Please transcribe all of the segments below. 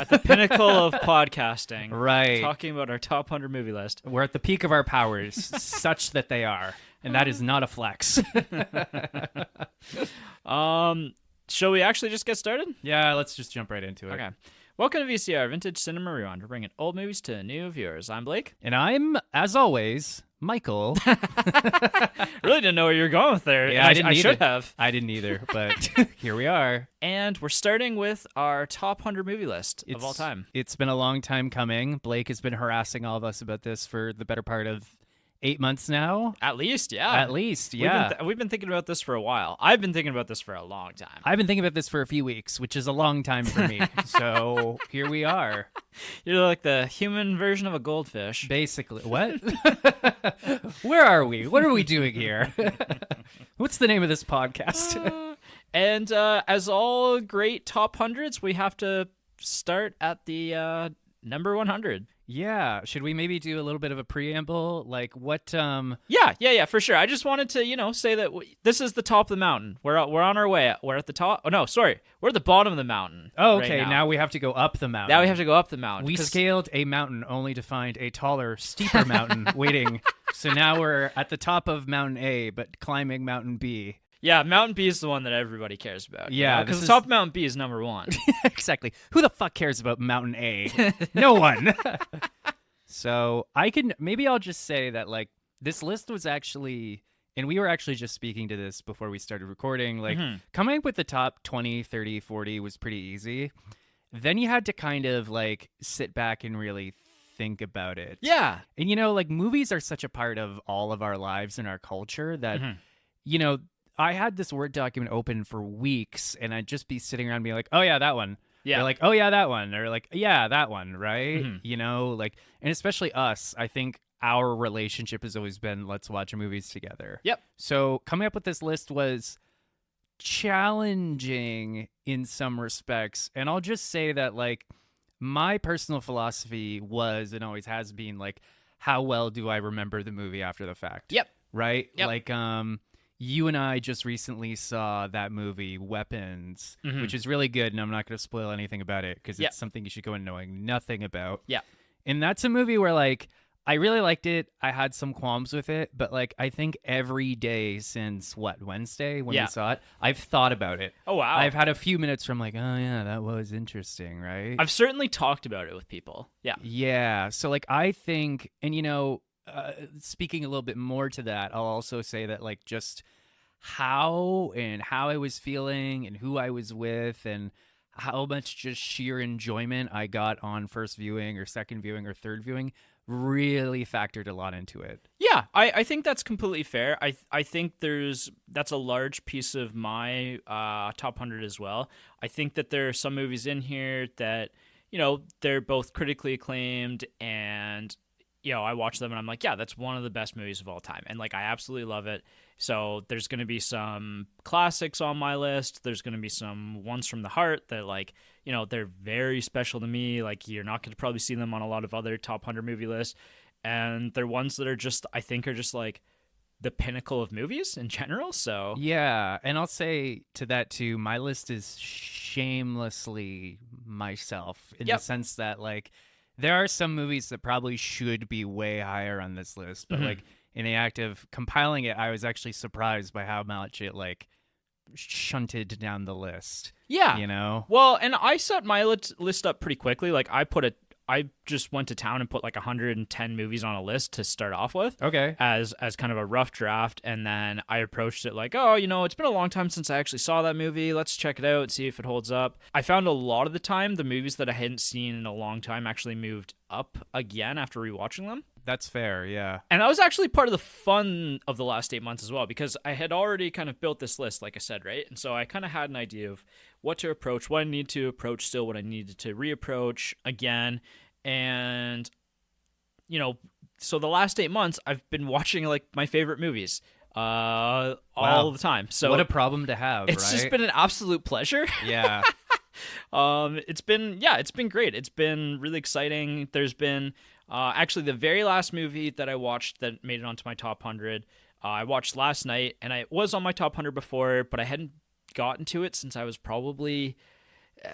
At the pinnacle of podcasting. Right. Talking about our top 100 movie list. We're at the peak of our powers, such that they are. And that is not a flex. Shall we actually just get started? Yeah, let's just jump right into it. Okay. Welcome to VCR, Vintage Cinema Rewind. We're bringing old movies to new viewers. I'm Blake. And I'm, as always, Michael. Really didn't know where you were going with there. Yeah, I should have. I didn't either, but here we are. And we're starting with our top 100 movie list of all time. It's been a long time coming. Blake has been harassing all of us about this for the better part of 8 months now. At least, yeah. At least, yeah. We've been thinking about this for a while. I've been thinking about this for a long time. I've been thinking about this for a few weeks, which is a long time for me. So here we are. You're like the human version of a goldfish. Basically. What? Where are we? What are we doing here? What's the name of this podcast? And as all great top hundreds, we have to start at the number 100. Yeah. Should we maybe do a little bit of a preamble? Like what? Yeah, for sure. I just wanted to, say that this is the top of the mountain. We're on our way. We're at the top. Oh, no, sorry. We're at the bottom of the mountain. Oh, right okay. Now we have to go up the mountain. Now we have to go up the mountain. We scaled a mountain only to find a taller, steeper mountain waiting. So now we're at the top of Mountain A, but climbing Mountain B. Yeah, Mountain B is the one that everybody cares about. Yeah, because the top of Mountain B is number 1. Exactly. Who the fuck cares about Mountain A? No one. So maybe I'll just say that like this list was actually, and we were actually just speaking to this before we started recording, like coming up with the top 20, 30, 40 was pretty easy. Then you had to kind of like sit back and really think about it. Yeah. And like movies are such a part of all of our lives and our culture that, I had this Word document open for weeks and I'd just be sitting around being like, oh yeah, that one. Yeah. They're like, oh yeah, that one. Or like, yeah, that one, right? Like, and especially us, I think our relationship has always been, let's watch movies together. Yep. So coming up with this list was challenging in some respects. And I'll just say that like my personal philosophy was and always has been like, how well do I remember the movie after the fact? Yep. Right? Yep. Like, you and I just recently saw that movie, Weapons, which is really good, and I'm not going to spoil anything about it because it's something you should go in knowing nothing about. Yeah. And that's a movie where, like, I really liked it. I had some qualms with it, but, like, I think every day since, Wednesday when we saw it, I've thought about it. Oh, wow. I've had a few minutes from, like, oh, yeah, that was interesting, right? I've certainly talked about it with people. Yeah. Yeah. So, like, I think, and, speaking a little bit more to that, I'll also say that, like, just how I was feeling and who I was with and how much just sheer enjoyment I got on first viewing or second viewing or third viewing really factored a lot into it. Yeah, I think that's completely fair. I think that's a large piece of my top 100 as well. I think that there are some movies in here that, they're both critically acclaimed and I watch them and I'm like, yeah, that's one of the best movies of all time. And like, I absolutely love it. So there's going to be some classics on my list. There's going to be some ones from the heart that like, they're very special to me. Like you're not going to probably see them on a lot of other top 100 movie lists. And they're ones that I think are just like the pinnacle of movies in general. So yeah. And I'll say to that too, my list is shamelessly myself in the sense that like, there are some movies that probably should be way higher on this list, but like in the act of compiling it, I was actually surprised by how much it like shunted down the list. Yeah. Well, and I set my list up pretty quickly. Like I just went to town and put like 110 movies on a list to start off with. Okay. As kind of a rough draft. And then I approached it like, oh, it's been a long time since I actually saw that movie. Let's check it out, see if it holds up. I found a lot of the time the movies that I hadn't seen in a long time actually moved up again after rewatching them. That's fair, yeah. And that was actually part of the fun of the last 8 months as well, because I had already kind of built this list, like I said, right? And so I kind of had an idea of what to approach, what I need to approach still, what I needed to reapproach again. And, so the last 8 months, I've been watching like my favorite movies all the time. So what a problem to have, it's just been an absolute pleasure. Yeah. It's been great. It's been really exciting. There's been actually the very last movie that I watched that made it onto my top 100. I watched last night, and I was on my top 100 before, but I hadn't gotten to it since I was probably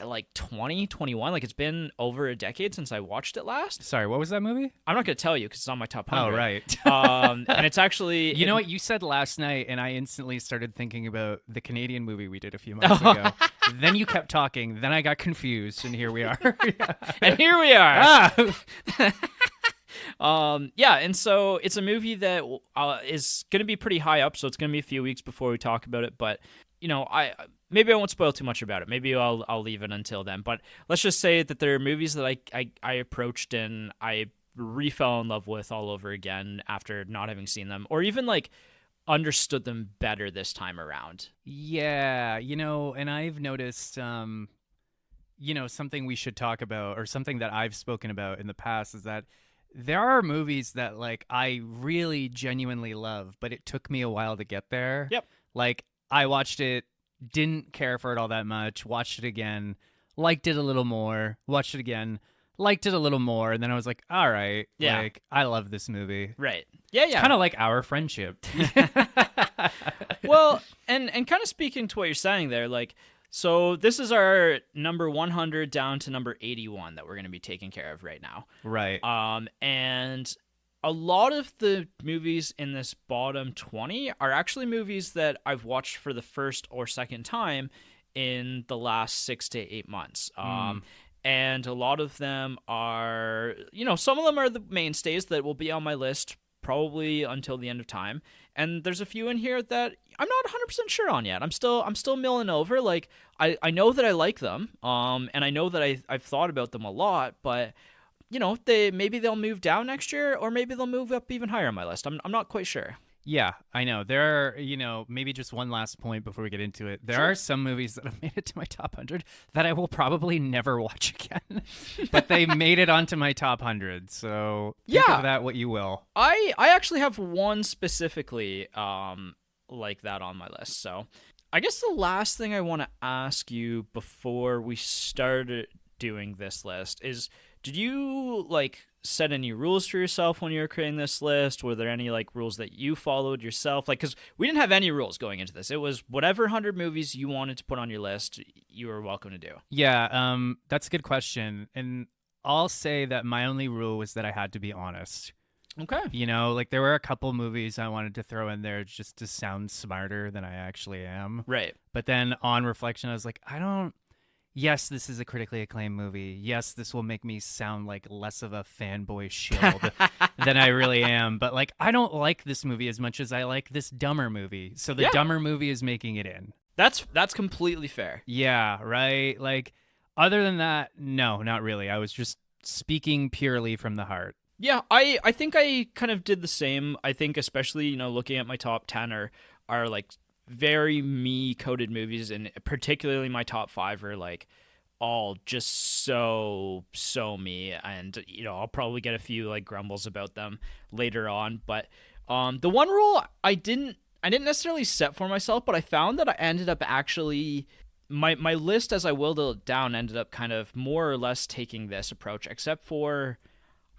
like 2021. Like it's been over a decade since I watched it last. Sorry, what was that movie? I'm not going to tell you because it's on my top 100. Oh, right. And it's actually... You know what? You said last night, and I instantly started thinking about the Canadian movie we did a few months ago. Then you kept talking. Then I got confused, and here we are. And here we are. Ah! Yeah, and so it's a movie that is going to be pretty high up, so it's going to be a few weeks before we talk about it, but maybe I won't spoil too much about it. Maybe I'll leave it until then. But let's just say that there are movies that I approached and I re-fell in love with all over again after not having seen them, or even like understood them better this time around. Yeah, and I've noticed, something we should talk about, or something that I've spoken about in the past, is that there are movies that like I really genuinely love, but it took me a while to get there. Yep. Like I watched it, didn't care for it all that much, watched it again, liked it a little more, watched it again, liked it a little more, and then I was like, all right, yeah, like I love this movie. Right. Yeah, It's kind of like our friendship. Well, and kind of speaking to what you're saying there, like, so this is our number 100 down to number 81 that we're going to be taking care of right now. Right. And a lot of the movies in this bottom 20 are actually movies that I've watched for the first or second time in the last 6 to 8 months. And a lot of them are, some of them are the mainstays that will be on my list probably until the end of time. And there's a few in here that I'm not 100% sure on yet. I'm still milling over. Like I know that I like them, and I know that I've thought about them a lot, but maybe they'll move down next year, or maybe they'll move up even higher on my list. I'm not quite sure. Yeah, I know. There are, maybe just one last point before we get into it. There are some movies that have made it to my top 100 that I will probably never watch again, but they made it onto my top 100. So think of that what you will. I actually have one specifically like that on my list. So I guess the last thing I want to ask you before we started doing this list is, did you set any rules for yourself when you were creating this list? Were there any rules that you followed yourself? Because we didn't have any rules going into this. It was whatever 100 movies you wanted to put on your list, you were welcome to do. Yeah, that's a good question. And I'll say that my only rule was that I had to be honest. Okay. There were a couple movies I wanted to throw in there just to sound smarter than I actually am. Right. But then on reflection, I was like, yes, this is a critically acclaimed movie. Yes, this will make me sound like less of a fanboy shield than I really am. But I don't like this movie as much as I like this dumber movie. So the dumber movie is making it in. That's completely fair. Yeah, right? Other than that, no, not really. I was just speaking purely from the heart. Yeah, I think I kind of did the same. I think especially, looking at my top 10 are very me-coded movies, and particularly my top 5 are all just so me, and I'll probably get a few grumbles about them later on. But the one rule I didn't necessarily set for myself, but I found that I ended up actually my list as I whittled it down ended up kind of more or less taking this approach, except for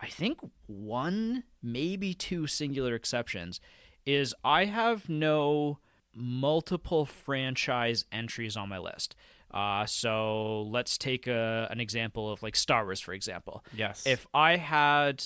I think one, maybe two singular exceptions, is I have no multiple franchise entries on my list. So let's take an example of Star Wars, for example. Yes. If I had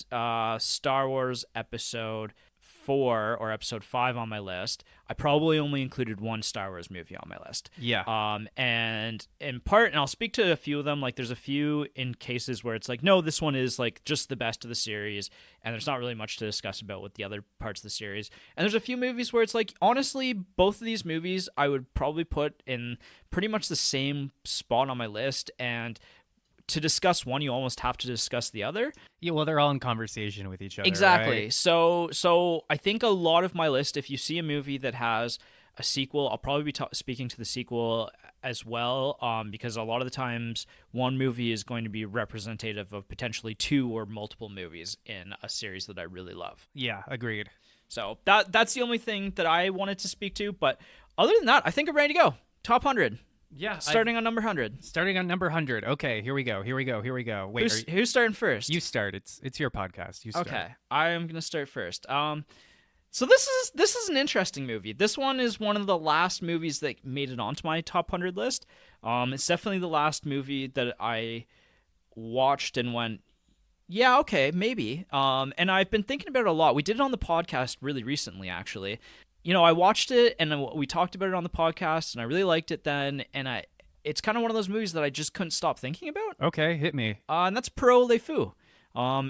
Star Wars Episode 4 or Episode 5 on my list, I probably only included one Star Wars movie on my list. Yeah. And in part, and I'll speak to a few of them, there's a few in cases where it's no, this one is just the best of the series, and there's not really much to discuss about with the other parts of the series. And there's a few movies where it's honestly, both of these movies I would probably put in pretty much the same spot on my list, and to discuss one, you almost have to discuss the other. Yeah, well, they're all in conversation with each other. Exactly. Right? So I think a lot of my list, if you see a movie that has a sequel, I'll probably be speaking to the sequel as well, because a lot of the times one movie is going to be representative of potentially two or multiple movies in a series that I really love. Yeah, agreed. So that's the only thing that I wanted to speak to. But other than that, I think I'm ready to go. Top 100. Yeah. Starting on number 100. Starting on number 100. Okay, here we go. Wait, who's starting first? You start. It's your podcast. You start. Okay, I'm going to start first. So this is an interesting movie. This one is one of the last movies that made it onto my top 100 list. It's definitely the last movie that I watched and went, yeah, okay, maybe. And I've been thinking about it a lot. We did it on the podcast really recently, actually. I watched it and we talked about it on the podcast, and I really liked it then. And it's kind of one of those movies that I just couldn't stop thinking about. Okay, hit me. And that's Pro Le Fou.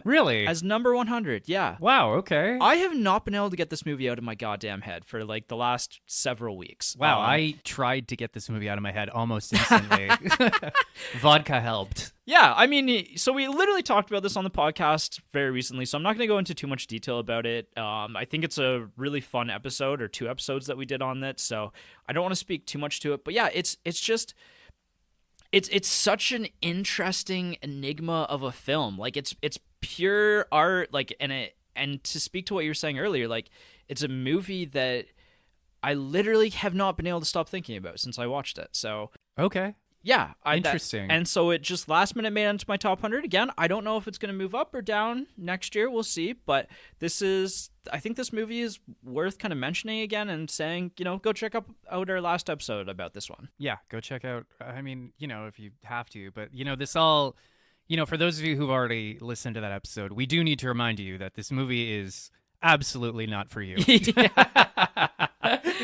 Really? As number 100, yeah. Wow, okay. I have not been able to get this movie out of my goddamn head for like the last several weeks. Wow, I tried to get this movie out of my head almost instantly. Vodka helped. Yeah, I mean, so we literally talked about this on the podcast very recently, so I'm not going to go into too much detail about it. I think it's a really fun episode, or 2 episodes that we did on it, so I don't want to speak too much to it. But yeah, it's just... It's such an interesting enigma of a film. Like it's pure art. Like and to speak to what you were saying earlier, like it's a movie that I literally have not been able to stop thinking about since I watched it. So okay, yeah, interesting. And so it just last minute made it into my top 100 again. I don't know if it's going to move up or down next year. We'll see. But I think this movie is worth kind of mentioning again and saying, go check out our last episode about this one. Yeah, go check out. I mean, if you have to, but this all, for those of you who've already listened to that episode, we do need to remind you that this movie is absolutely not for you.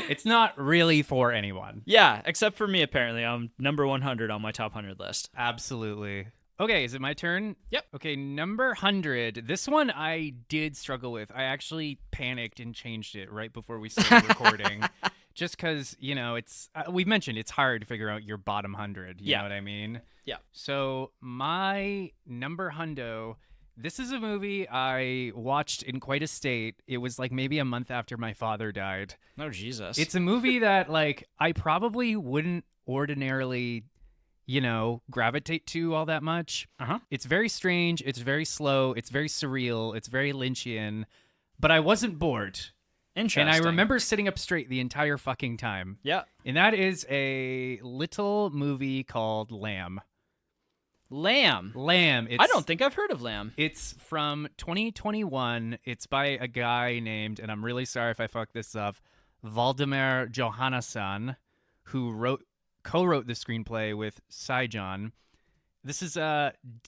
It's not really for anyone. Yeah, except for me, apparently. I'm number 100 on my top 100 list. Absolutely. Okay, is it my turn? Yep. Okay, number 100. This one I did struggle with. I actually panicked and changed it right before we started recording. Just because, it's we've mentioned it's hard to figure out your bottom 100. You know what I mean? Yeah. So my number hundo, this is a movie I watched in quite a state. It was like maybe a month after my father died. Oh, Jesus. It's a movie that like I probably wouldn't ordinarily, gravitate to all that much. It's very strange. It's very slow. It's very surreal. It's very Lynchian. But I wasn't bored. Interesting. And I remember sitting up straight the entire fucking time. Yeah. And that is a little movie called Lamb. Lamb. It's, I don't think I've heard of Lamb. It's from 2021. It's by a guy named, and I'm really sorry if I fuck this up, Valdemar Johannesson, who co-wrote the screenplay with Saijon. This is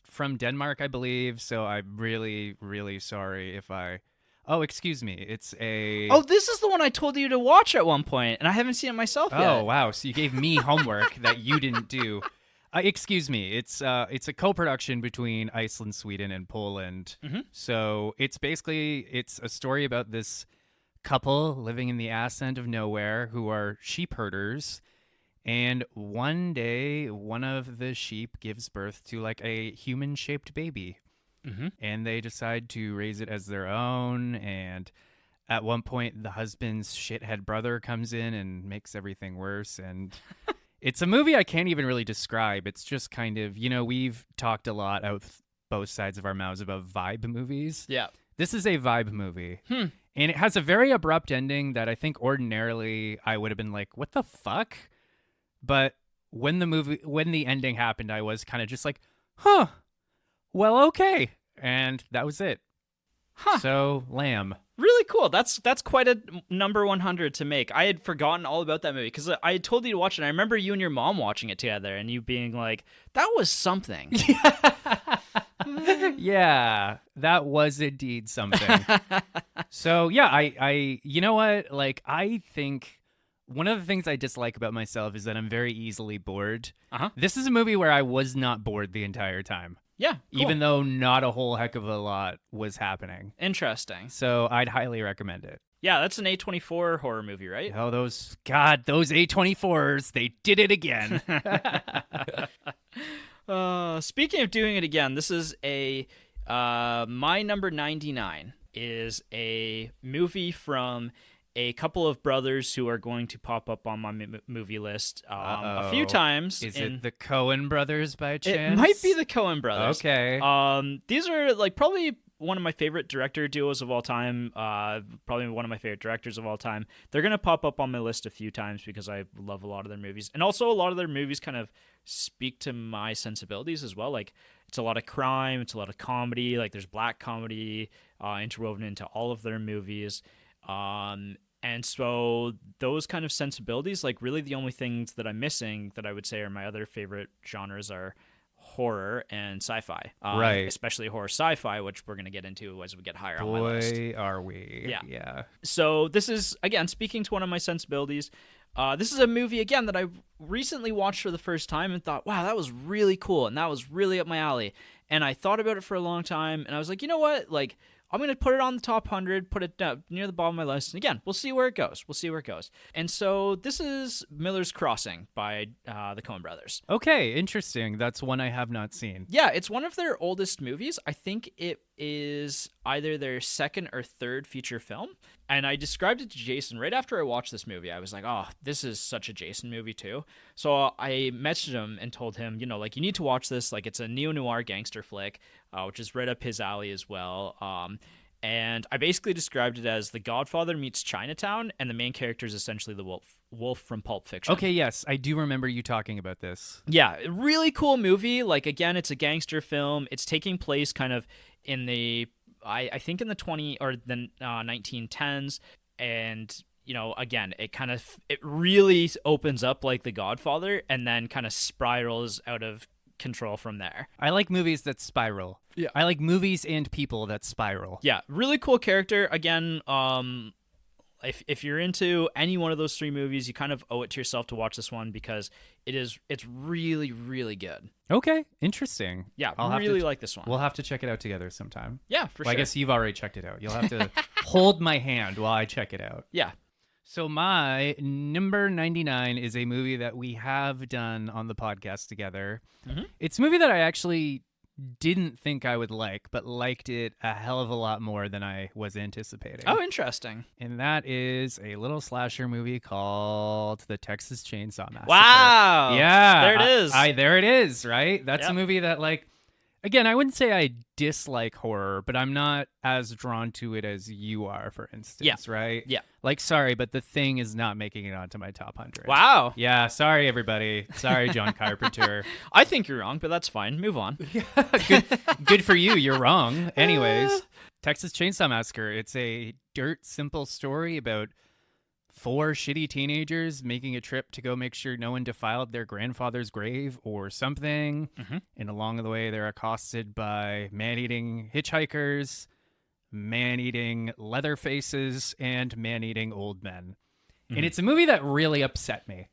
from Denmark, I believe, so I'm really, really sorry if I... Oh, excuse me. It's a... Oh, this is the one I told you to watch at one point, and I haven't seen it myself yet. Oh, wow. So you gave me homework that you didn't do. Excuse me. It's a co-production between Iceland, Sweden, and Poland. Mm-hmm. So it's a story about this couple living in the ass end of nowhere who are sheep herders. And one day, one of the sheep gives birth to like a human-shaped baby. Mm-hmm. And they decide to raise it as their own. And at one point, the husband's shithead brother comes in and makes everything worse. And it's a movie I can't even really describe. It's just kind of, we've talked a lot out both sides of our mouths about vibe movies. Yeah. This is a vibe movie. And it has a very abrupt ending that I think ordinarily I would have been like, what the fuck? But when the ending happened, I was kind of just like, huh. Well, okay. And that was it. Huh. So, Lamb. Really cool. That's quite a number 100 to make. I had forgotten all about that movie because I had told you to watch it. I remember you and your mom watching it together and you being like, that was something. Yeah, that was indeed something. So, yeah, I you know what? Like, I think one of the things I dislike about myself is that I'm very easily bored. This is a movie where I was not bored the entire time. Yeah, cool. Even though not a whole heck of a lot was happening. Interesting. So I'd highly recommend it. Yeah, that's an A24 horror movie, right? Oh, those A24s, they did it again. Speaking of doing it again, this is my number 99 is a movie from a couple of brothers who are going to pop up on my movie list a few times. Is it the Coen brothers by chance? It might be the Coen brothers. Okay. These are like probably one of my favorite director duos of all time. Probably one of my favorite directors of all time. They're going to pop up on my list a few times because I love a lot of their movies. And also a lot of their movies kind of speak to my sensibilities as well. Like it's a lot of crime. It's a lot of comedy. Like there's black comedy interwoven into all of their movies. And so those kind of sensibilities, like really the only things that I'm missing that I would say are my other favorite genres are horror and sci-fi. Right. Especially horror sci-fi, which we're going to get into as we get higher on my list. Boy, are we. Yeah. Yeah. So this is, again, speaking to one of my sensibilities. This is a movie, again, that I recently watched for the first time and thought, wow, that was really cool. And that was really up my alley. And I thought about it for a long time. And I was like, you know what? Like, I'm going to put it on the top 100, put it near the bottom of my list. And again, we'll see where it goes. And so this is Miller's Crossing by the Coen brothers. Okay, interesting. That's one I have not seen. Yeah, it's one of their oldest movies. I think it is either their second or third feature film. And I described it to Jason right after I watched this movie. I was like, oh, this is such a Jason movie too. So I messaged him and told him, you know, like, you need to watch this. Like, it's a neo-noir gangster flick, which is right up his alley as well. And I basically described it as The Godfather meets Chinatown, and the main character is essentially the wolf from Pulp Fiction. Okay, yes, I do remember you talking about this. Yeah, really cool movie. Like, again, it's a gangster film. It's taking place kind of in the, I think in the 1910s, and you know, again, it really opens up like The Godfather, and then kind of spirals out of control from there. I like movies that spiral. Yeah. I like movies and people that spiral. Yeah, really cool character. Again, if you're into any one of those three movies, you kind of owe it to yourself to watch this one because it's really, really good. Okay, interesting. Yeah, I'll really like this one. We'll have to check it out together sometime. Yeah, for sure. I guess you've already checked it out. You'll have to hold my hand while I check it out. Yeah. So my number 99 is a movie that we have done on the podcast together. Mm-hmm. It's a movie that I actually didn't think I would like, but liked it a hell of a lot more than I was anticipating. Oh, interesting. And that is a little slasher movie called The Texas Chainsaw Massacre. Wow. Yeah. There it is. There it is, right? That's Yep. a movie that, like, again, I wouldn't say I dislike horror, but I'm not as drawn to it as you are, for instance, right? Yeah. Like, sorry, but The Thing is not making it onto my top 100. Wow. Yeah, sorry, everybody. Sorry, John Carpenter. I think you're wrong, but that's fine. Move on. Good for you. You're wrong. Anyways, Texas Chainsaw Massacre. It's a dirt simple story about 4 shitty teenagers making a trip to go make sure no one defiled their grandfather's grave or something. Mm-hmm. And along the way, they're accosted by man-eating hitchhikers, man-eating leather faces, and man-eating old men. Mm-hmm. And it's a movie that really upset me.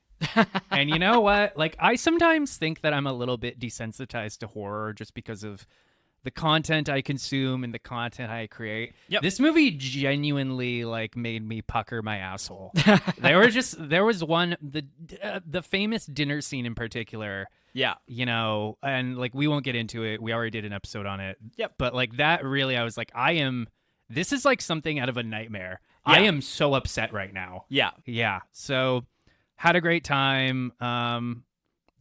And you know what? Like, I sometimes think that I'm a little bit desensitized to horror just because of the content I consume and the content I create. Yep. This movie genuinely like made me pucker my asshole. There was one, the famous dinner scene in particular. Yeah. You know, and like we won't get into it. We already did an episode on it. Yep. But like that really, I was like, this is like something out of a nightmare. Yeah. I am so upset right now. Yeah. Yeah. So had a great time.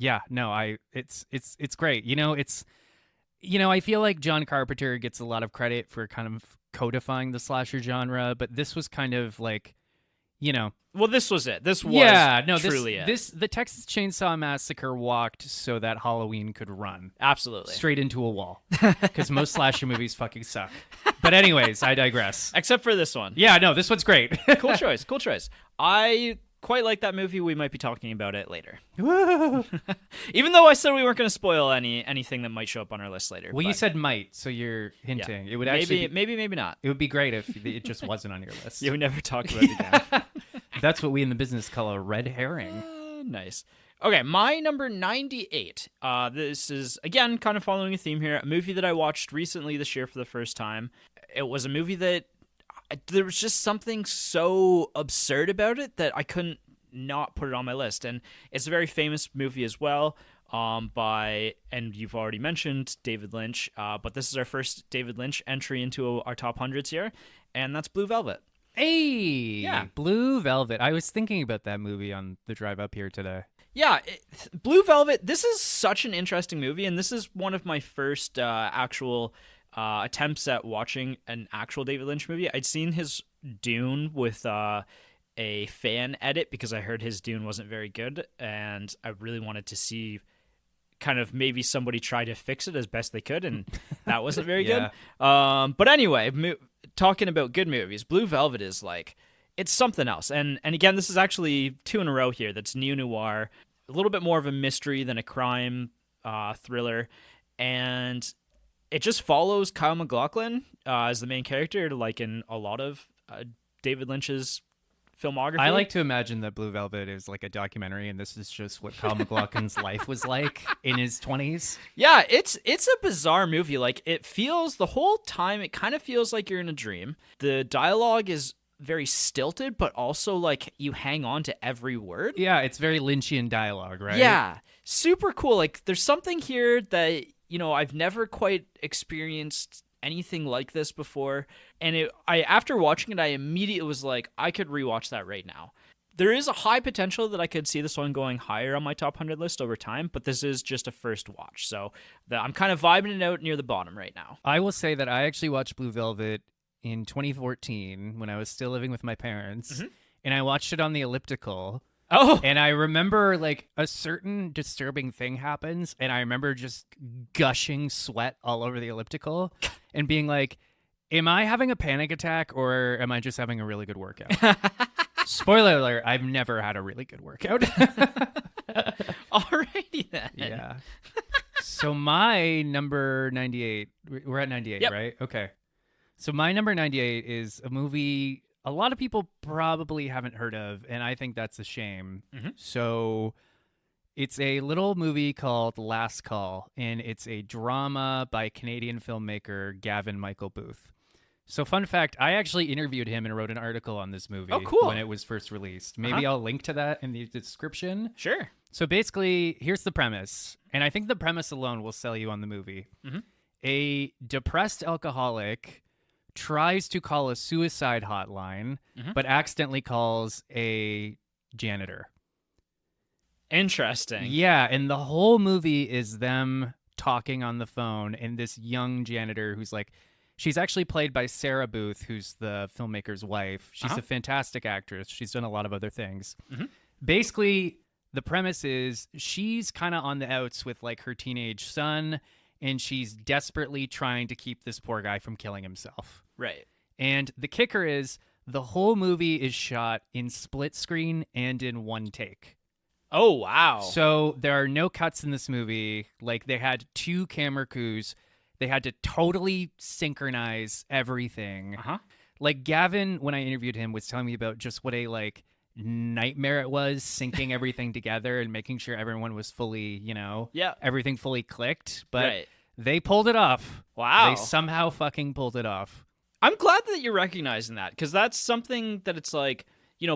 It's great. I feel like John Carpenter gets a lot of credit for kind of codifying the slasher genre, but this was kind of like, Well, this was it. This was truly it. The Texas Chainsaw Massacre walked so that Halloween could run. Absolutely. Straight into a wall. Because most slasher movies fucking suck. But anyways, I digress. Except for this one. Yeah, no, this one's great. Cool choice. I quite like that movie. We might be talking about it later. Even though I said we weren't going to spoil anything that might show up on our list later. Well, you said might, so you're hinting. Yeah. It would actually maybe not. It would be great if it just wasn't on your list. Yeah, we never talked about it again. That's what we in the business call a red herring. Nice. Okay, my number 98. This is, again, kind of following a theme here. A movie that I watched recently this year for the first time. It was a movie that there was just something so absurd about it that I couldn't not put it on my list. And it's a very famous movie as well, by, and you've already mentioned David Lynch, but this is our first David Lynch entry into our top hundreds here, and that's Blue Velvet. Hey, yeah. Blue Velvet. I was thinking about that movie on the drive up here today. Yeah, Blue Velvet, this is such an interesting movie, and this is one of my first actual attempts at watching an actual David Lynch movie. I'd seen his Dune with a fan edit because I heard his Dune wasn't very good, and I really wanted to see kind of maybe somebody try to fix it as best they could, and that wasn't very Yeah. good. But anyway, talking about good movies, Blue Velvet is like, it's something else. And again, this is actually 2 in a row here. That's neo-noir, a little bit more of a mystery than a crime thriller. And it just follows Kyle MacLachlan as the main character, like in a lot of David Lynch's filmography. I like to imagine that Blue Velvet is like a documentary, and this is just what Kyle MacLachlan's life was like in his 20s. Yeah, it's a bizarre movie. Like, it feels the whole time, it kind of feels like you're in a dream. The dialogue is very stilted, but also like you hang on to every word. Yeah, it's very Lynchian dialogue, right? Yeah, super cool. Like, there's something here that, you know, I've never quite experienced anything like this before. And after watching it, I immediately was like, I could rewatch that right now. There is a high potential that I could see this one going higher on my top 100 list over time, but this is just a first watch. So I'm kind of vibing it out near the bottom right now. I will say that I actually watched Blue Velvet in 2014 when I was still living with my parents, and I watched it on the elliptical. Oh, and I remember like a certain disturbing thing happens, and I remember just gushing sweat all over the elliptical and being like, am I having a panic attack or am I just having a really good workout? Spoiler alert, I've never had a really good workout. Alrighty then. Yeah. So my number 98, we're at 98, Yep. right? Okay. So my number 98 is a movie a lot of people probably haven't heard of, and I think that's a shame. So it's a little movie called Last Call, and it's a drama by Canadian filmmaker Gavin Michael Booth. So fun fact, I actually interviewed him and wrote an article on this movie when it was first released. Maybe I'll link to that in the description. Sure. So basically, here's the premise, and I think the premise alone will sell you on the movie. A depressed alcoholic tries to call a suicide hotline, but accidentally calls a janitor. Interesting. Yeah, and the whole movie is them talking on the phone, and this young janitor who's like, she's actually played by Sarah Booth, who's the filmmaker's wife. She's a fantastic actress. She's done a lot of other things. Basically, the premise is she's kind of on the outs with like her teenage son, and she's desperately trying to keep this poor guy from killing himself. Right. And the kicker is the whole movie is shot in split screen and in one take. Oh, wow. So there are no cuts in this movie. Like, they had 2 camera crews. They had to totally synchronize everything. Like, Gavin, when I interviewed him, was telling me about just what a like nightmare it was syncing everything together and making sure everyone was fully, everything fully clicked. But they pulled it off. Wow. They somehow fucking pulled it off. I'm glad that you're recognizing that, because that's something that it's like,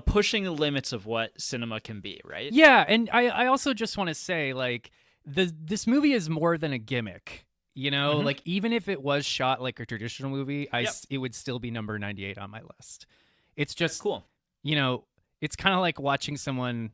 pushing the limits of what cinema can be, right? Yeah, and I also just want to say, like, this movie is more than a gimmick. Like, even if it was shot like a traditional movie, it would still be number 98 on my list. It's just cool. It's kind of like watching someone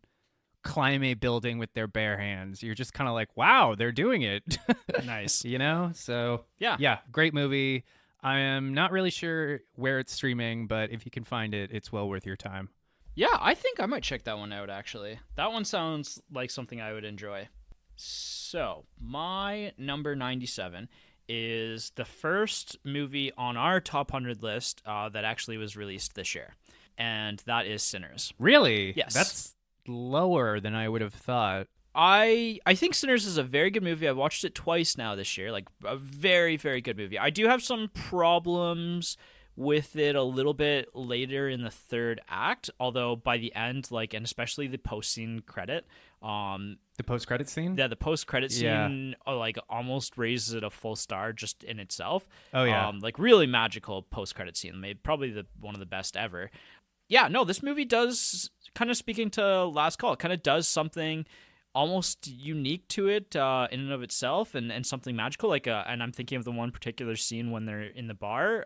climb a building with their bare hands. You're just kind of like, wow, they're doing it. Nice. So yeah, great movie. I am not really sure where it's streaming, but if you can find it, it's well worth your time. Yeah, I think I might check that one out, actually. That one sounds like something I would enjoy. So, my number 97 is the first movie on our top 100 list that actually was released this year, and that is Sinners. Really? Yes. That's lower than I would have thought. I think Sinners is a very good movie. I watched it twice now this year. Like, a very, very good movie. I do have some problems with it a little bit later in the third act, although by the end, like, and especially the post-scene credit. The post-credit scene? Yeah, the post-credit scene, like, almost raises it a full star just in itself. Oh, yeah. Like, really magical post-credit scene. Probably one of the best ever. Yeah, no, this movie does, kind of speaking to Last Call, it kind of does something almost unique to it in and of itself, and something magical. Like, and I'm thinking of the one particular scene when they're in the bar,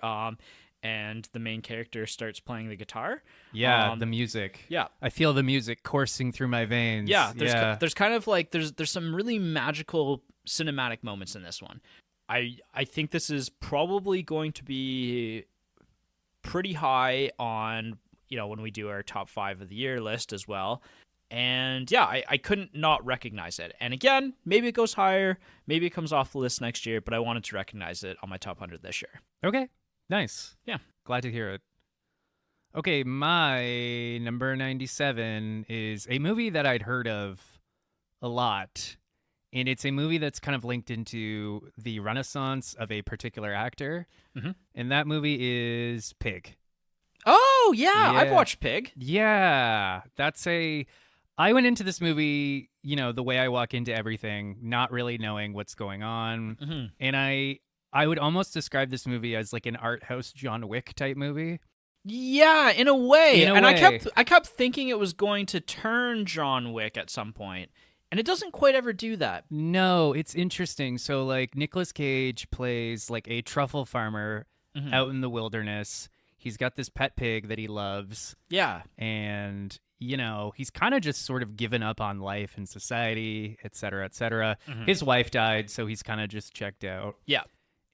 and the main character starts playing the guitar. Yeah, the music. Yeah, I feel the music coursing through my veins. Yeah, there's kind of like there's some really magical cinematic moments in this one. I think this is probably going to be pretty high on when we do our top 5 of the year list as well. And yeah, I couldn't not recognize it. And again, maybe it goes higher, maybe it comes off the list next year, but I wanted to recognize it on my top 100 this year. Okay, nice. Yeah. Glad to hear it. Okay, my number 97 is a movie that I'd heard of a lot. And it's a movie that's kind of linked into the renaissance of a particular actor. Mm-hmm. And that movie is Pig. Oh, yeah. I've Yeah. watched Pig. Yeah, I went into this movie, the way I walk into everything, not really knowing what's going on. Mm-hmm. And I would almost describe this movie as like an art house John Wick type movie. Yeah, in a way. In a and way. I kept thinking it was going to turn John Wick at some point, and it doesn't quite ever do that. No, it's interesting. So like Nicolas Cage plays like a truffle farmer Mhm. out in the wilderness. He's got this pet pig that he loves, Yeah. and he's kind of just sort of given up on life and society, et cetera, et cetera. Mhm. His wife died, so he's kind of just checked out. Yeah.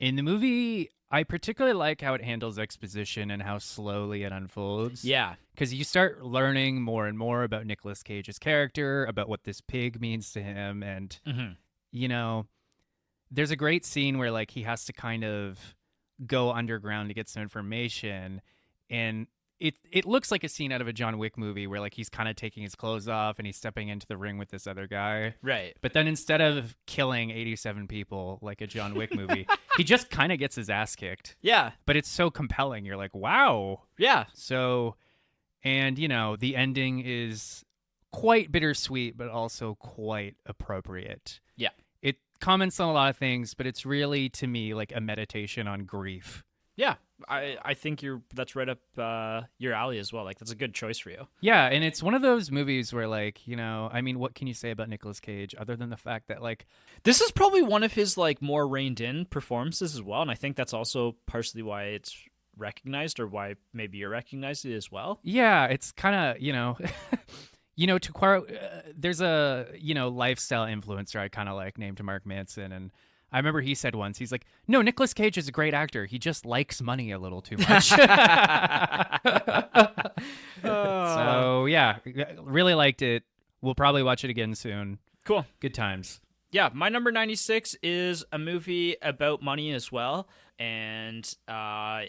In the movie, I particularly like how it handles exposition and how slowly it unfolds. Yeah. Because you start learning more and more about Nicolas Cage's character, about what this pig means to him. And, Mhm. There's a great scene where, like, he has to kind of go underground to get some information. And it looks like a scene out of a John Wick movie where, like, he's kind of taking his clothes off and he's stepping into the ring with this other guy. Right. But then instead of killing 87 people like a John Wick movie, he just kind of gets his ass kicked. Yeah. But it's so compelling. You're like, wow. Yeah. So, and, the ending is quite bittersweet, but also quite appropriate. Yeah. It comments on a lot of things, but it's really, to me, like a meditation on grief. Yeah. I think that's right up your alley as well. Like, that's a good choice for you. Yeah, and it's one of those movies where, like, what can you say about Nicolas Cage other than the fact that, like, This is probably one of his like more reined in performances as well, and I think that's also partially why it's recognized, or why maybe you're recognized it as well. yeah, it's kind of, to quote, there's a, lifestyle influencer I kind of like named Mark Manson, and I remember he said once, he's like, no, Nicolas Cage is a great actor. He just likes money a little too much. So, yeah, really liked it. We'll probably watch it again soon. Cool. Good times. Yeah, my number 96 is a movie about money as well, and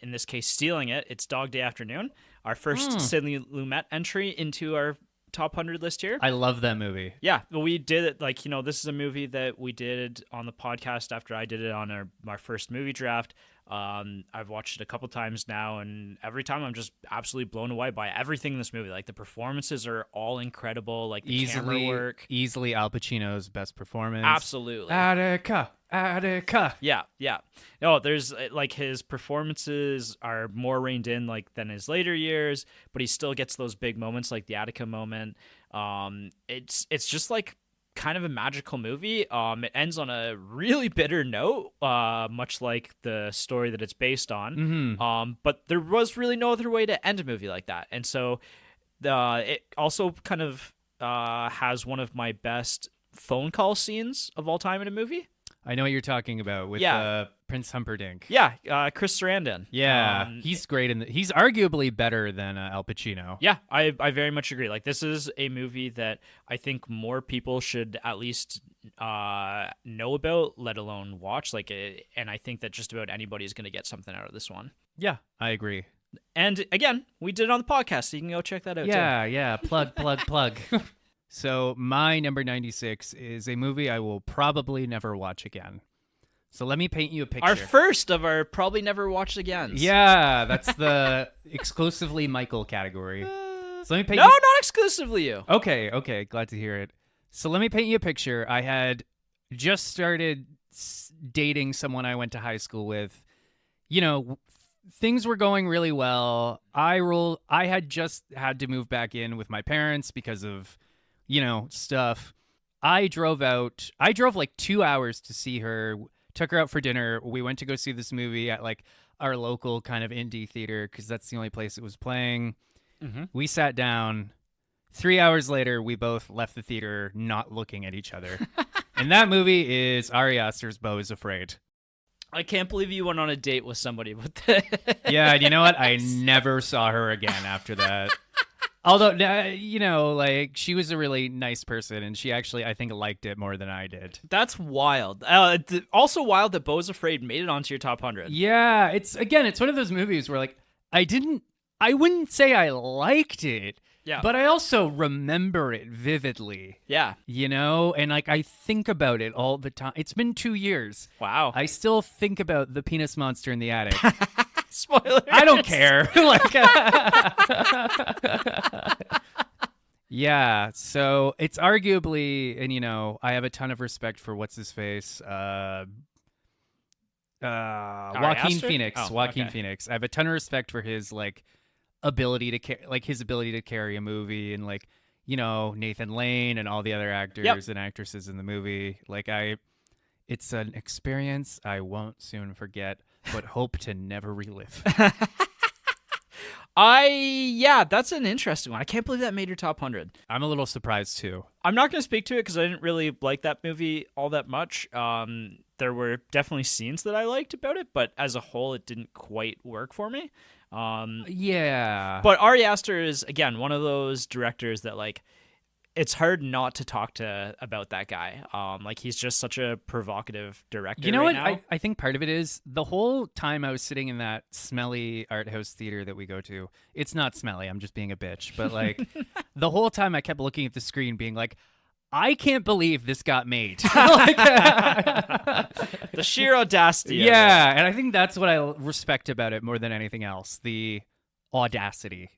in this case, stealing it. It's Dog Day Afternoon, our first Sidney Lumet entry into our top 100 list here. I love that movie. Yeah, well, we did it, like, this is a movie that we did on the podcast after I did it on our first movie draft. I've watched it a couple times now, and every time I'm just absolutely blown away by everything in this movie. Like, the performances are all incredible, like the camera work. Easily Al Pacino's best performance. Absolutely. Attica. Yeah. No, there's like his performances are more reined in like than his later years, but he still gets those big moments like the Attica moment. It's just like kind of a magical movie. It ends on a really bitter note, much like the story that it's based on. Mm-hmm. But there was really no other way to end a movie like that, and so it also kind of has one of my best phone call scenes of all time in a movie. I know what you're talking about with Prince Humperdinck. Yeah, Chris Sarandon. Yeah, he's great he's arguably better than Al Pacino. Yeah, I very much agree. Like, this is a movie that I think more people should at least know about, let alone watch. Like, and I think that just about anybody is going to get something out of this one. Yeah, I agree. And again, we did it on the podcast, so you can go check that out. Yeah, plug. So my number 96 is a movie I will probably never watch again. So let me paint you a picture. Our first of our probably never watched again. Yeah, that's the exclusively Michael category. So let me paint No, not exclusively you. Okay, glad to hear it. So let me paint you a picture. I had just started dating someone I went to high school with. Things were going really well. I had just had to move back in with my parents because of stuff. I drove like 2 hours to see her, took her out for dinner. We went to go see this movie at like our local kind of indie theater because that's the only place it was playing. Mm-hmm. We sat down. 3 hours later, we both left the theater not looking at each other. And that movie is Ari Aster's Beau is Afraid. I can't believe you went on a date with somebody with that. Yeah, and you know what? I never saw her again after that. Although, like, she was a really nice person, and she actually, I think, liked it more than I did. That's wild. Also wild that Beau's Afraid made it onto your top 100. Yeah, it's one of those movies where, like, I didn't I wouldn't say I liked it, Yeah. but I also remember it vividly. Yeah. And like I think about it all the time. It's been 2 years. Wow. I still think about the penis monster in the attic. Spoilers. I don't care. Yeah, so it's arguably, and I have a ton of respect for what's his face, Joaquin Aster? Phoenix. Oh, Joaquin okay. Phoenix. I have a ton of respect for his ability to carry a movie, and Nathan Lane and all the other actors and actresses in the movie. It's an experience I won't soon forget, but hope to never relive. Yeah, that's an interesting one. I can't believe that made your top 100. I'm a little surprised too. I'm not going to speak to it because I didn't really like that movie all that much. There were definitely scenes that I liked about it, but as a whole, it didn't quite work for me. Yeah. But Ari Aster is, again, one of those directors that, it's hard not to talk to about that guy. He's just such a provocative director. You know right what? now. I think part of it is the whole time I was sitting in that smelly art house theater that we go to. It's not smelly. I'm just being a bitch. But the whole time I kept looking at the screen being like, I can't believe this got made. The sheer audacity. Yeah. And I think that's what I respect about it more than anything else. The audacity.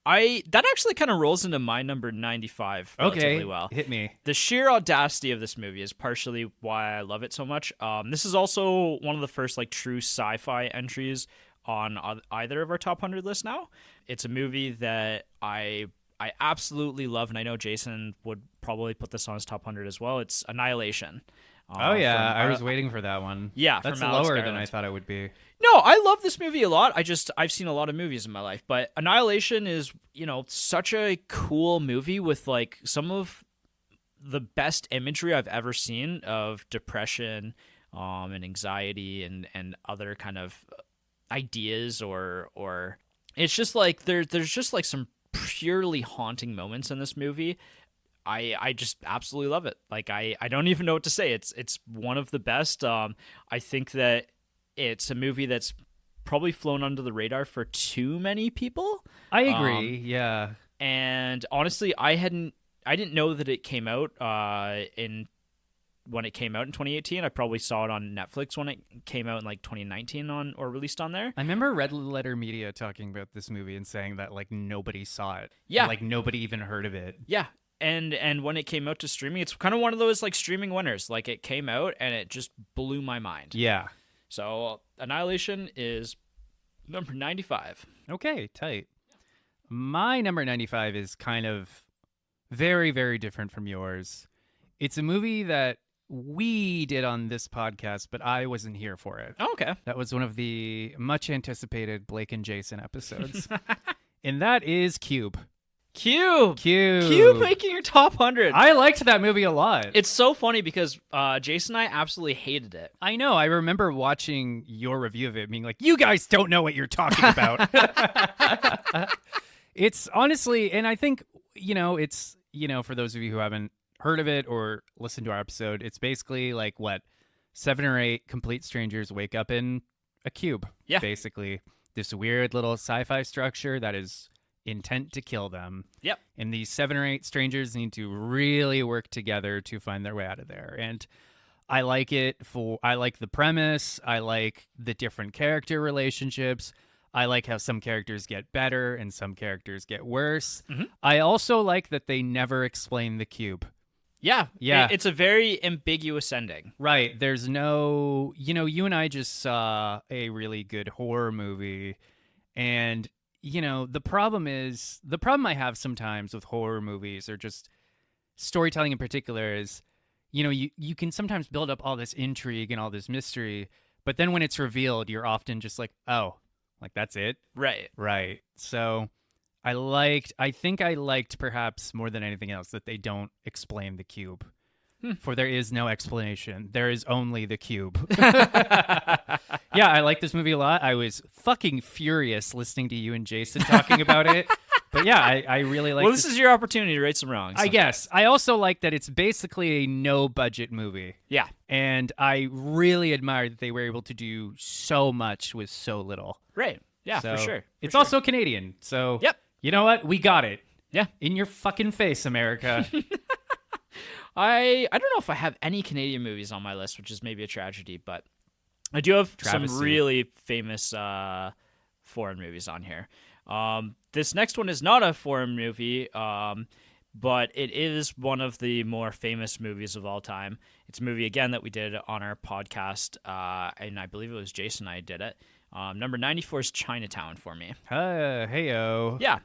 That actually kind of rolls into my number 95 relatively well. Hit me. The sheer audacity of this movie is partially why I love it so much. This is also one of the first true sci-fi entries on either of our top 100 lists now. It's a movie that I absolutely love, and I know Jason would probably put this on his top 100 as well. It's Annihilation. Oh yeah, I was waiting for that one. Yeah, that's from Alex lower Garland. than I thought it would be. No, I love this movie a lot. I've seen a lot of movies in my life, but Annihilation is, such a cool movie with some of the best imagery I've ever seen of depression, and anxiety and other kind of ideas or it's just there's just some purely haunting moments in this movie. I just absolutely love it. I don't even know what to say. It's one of the best. I think that it's a movie that's probably flown under the radar for too many people. I agree. Yeah. And honestly, I didn't know that it came out when it came out in 2018. I probably saw it on Netflix when it came out in 2019 or released on there. I remember Red Letter Media talking about this movie and saying that nobody saw it. Yeah. Nobody even heard of it. Yeah. And when it came out to streaming, it's kind of one of those streaming winners. It came out and it just blew my mind. Yeah. So Annihilation is number 95. Okay, tight. My number 95 is kind of very, very different from yours. It's a movie that we did on this podcast, but I wasn't here for it. Oh, okay. That was one of the much anticipated Blake and Jason episodes. And that is Cube. Cube making your top 100. I liked that movie a lot. It's so funny because Jason and I absolutely hated it. I know. I remember watching your review of it being like, you guys don't know what you're talking about. It's honestly, and I think, it's, for those of you who haven't heard of it or listened to our episode, it's basically 7 or 8 complete strangers wake up in a cube. Yeah. Basically, this weird little sci-fi structure that is intent to kill them. Yep. And these 7 or 8 strangers need to really work together to find their way out of there. And I like it I like the premise. I like the different character relationships. I like how some characters get better and some characters get worse. Mm-hmm. I also like that they never explain the cube. Yeah. Yeah. It's a very ambiguous ending. Right. There's no, you and I just saw a really good horror movie, and the problem I have sometimes with horror movies, or just storytelling in particular, is, you can sometimes build up all this intrigue and all this mystery, but then when it's revealed, you're often just like, oh, that's it? Right. Right. So I think I liked perhaps more than anything else that they don't explain the cube. For there is no explanation. There is only the cube. Yeah, I like this movie a lot. I was fucking furious listening to you and Jason talking about it. But yeah, I really like. Well, this is your opportunity to right some wrongs. I guess. I also like that it's basically a no-budget movie. Yeah. And I really admire that they were able to do so much with so little. Right. Yeah, So, for sure. It's also Canadian. So Yep. you know what? We got it. Yeah. In your fucking face, America. I don't know if I have any Canadian movies on my list, which is maybe a tragedy, but I do have some Travesty. really famous foreign movies on here. This next one is not a foreign movie, but it is one of the more famous movies of all time. It's a movie, again, that we did on our podcast, and I believe it was Jason and I did it. Number 94 is Chinatown for me. Hey-o. Yeah.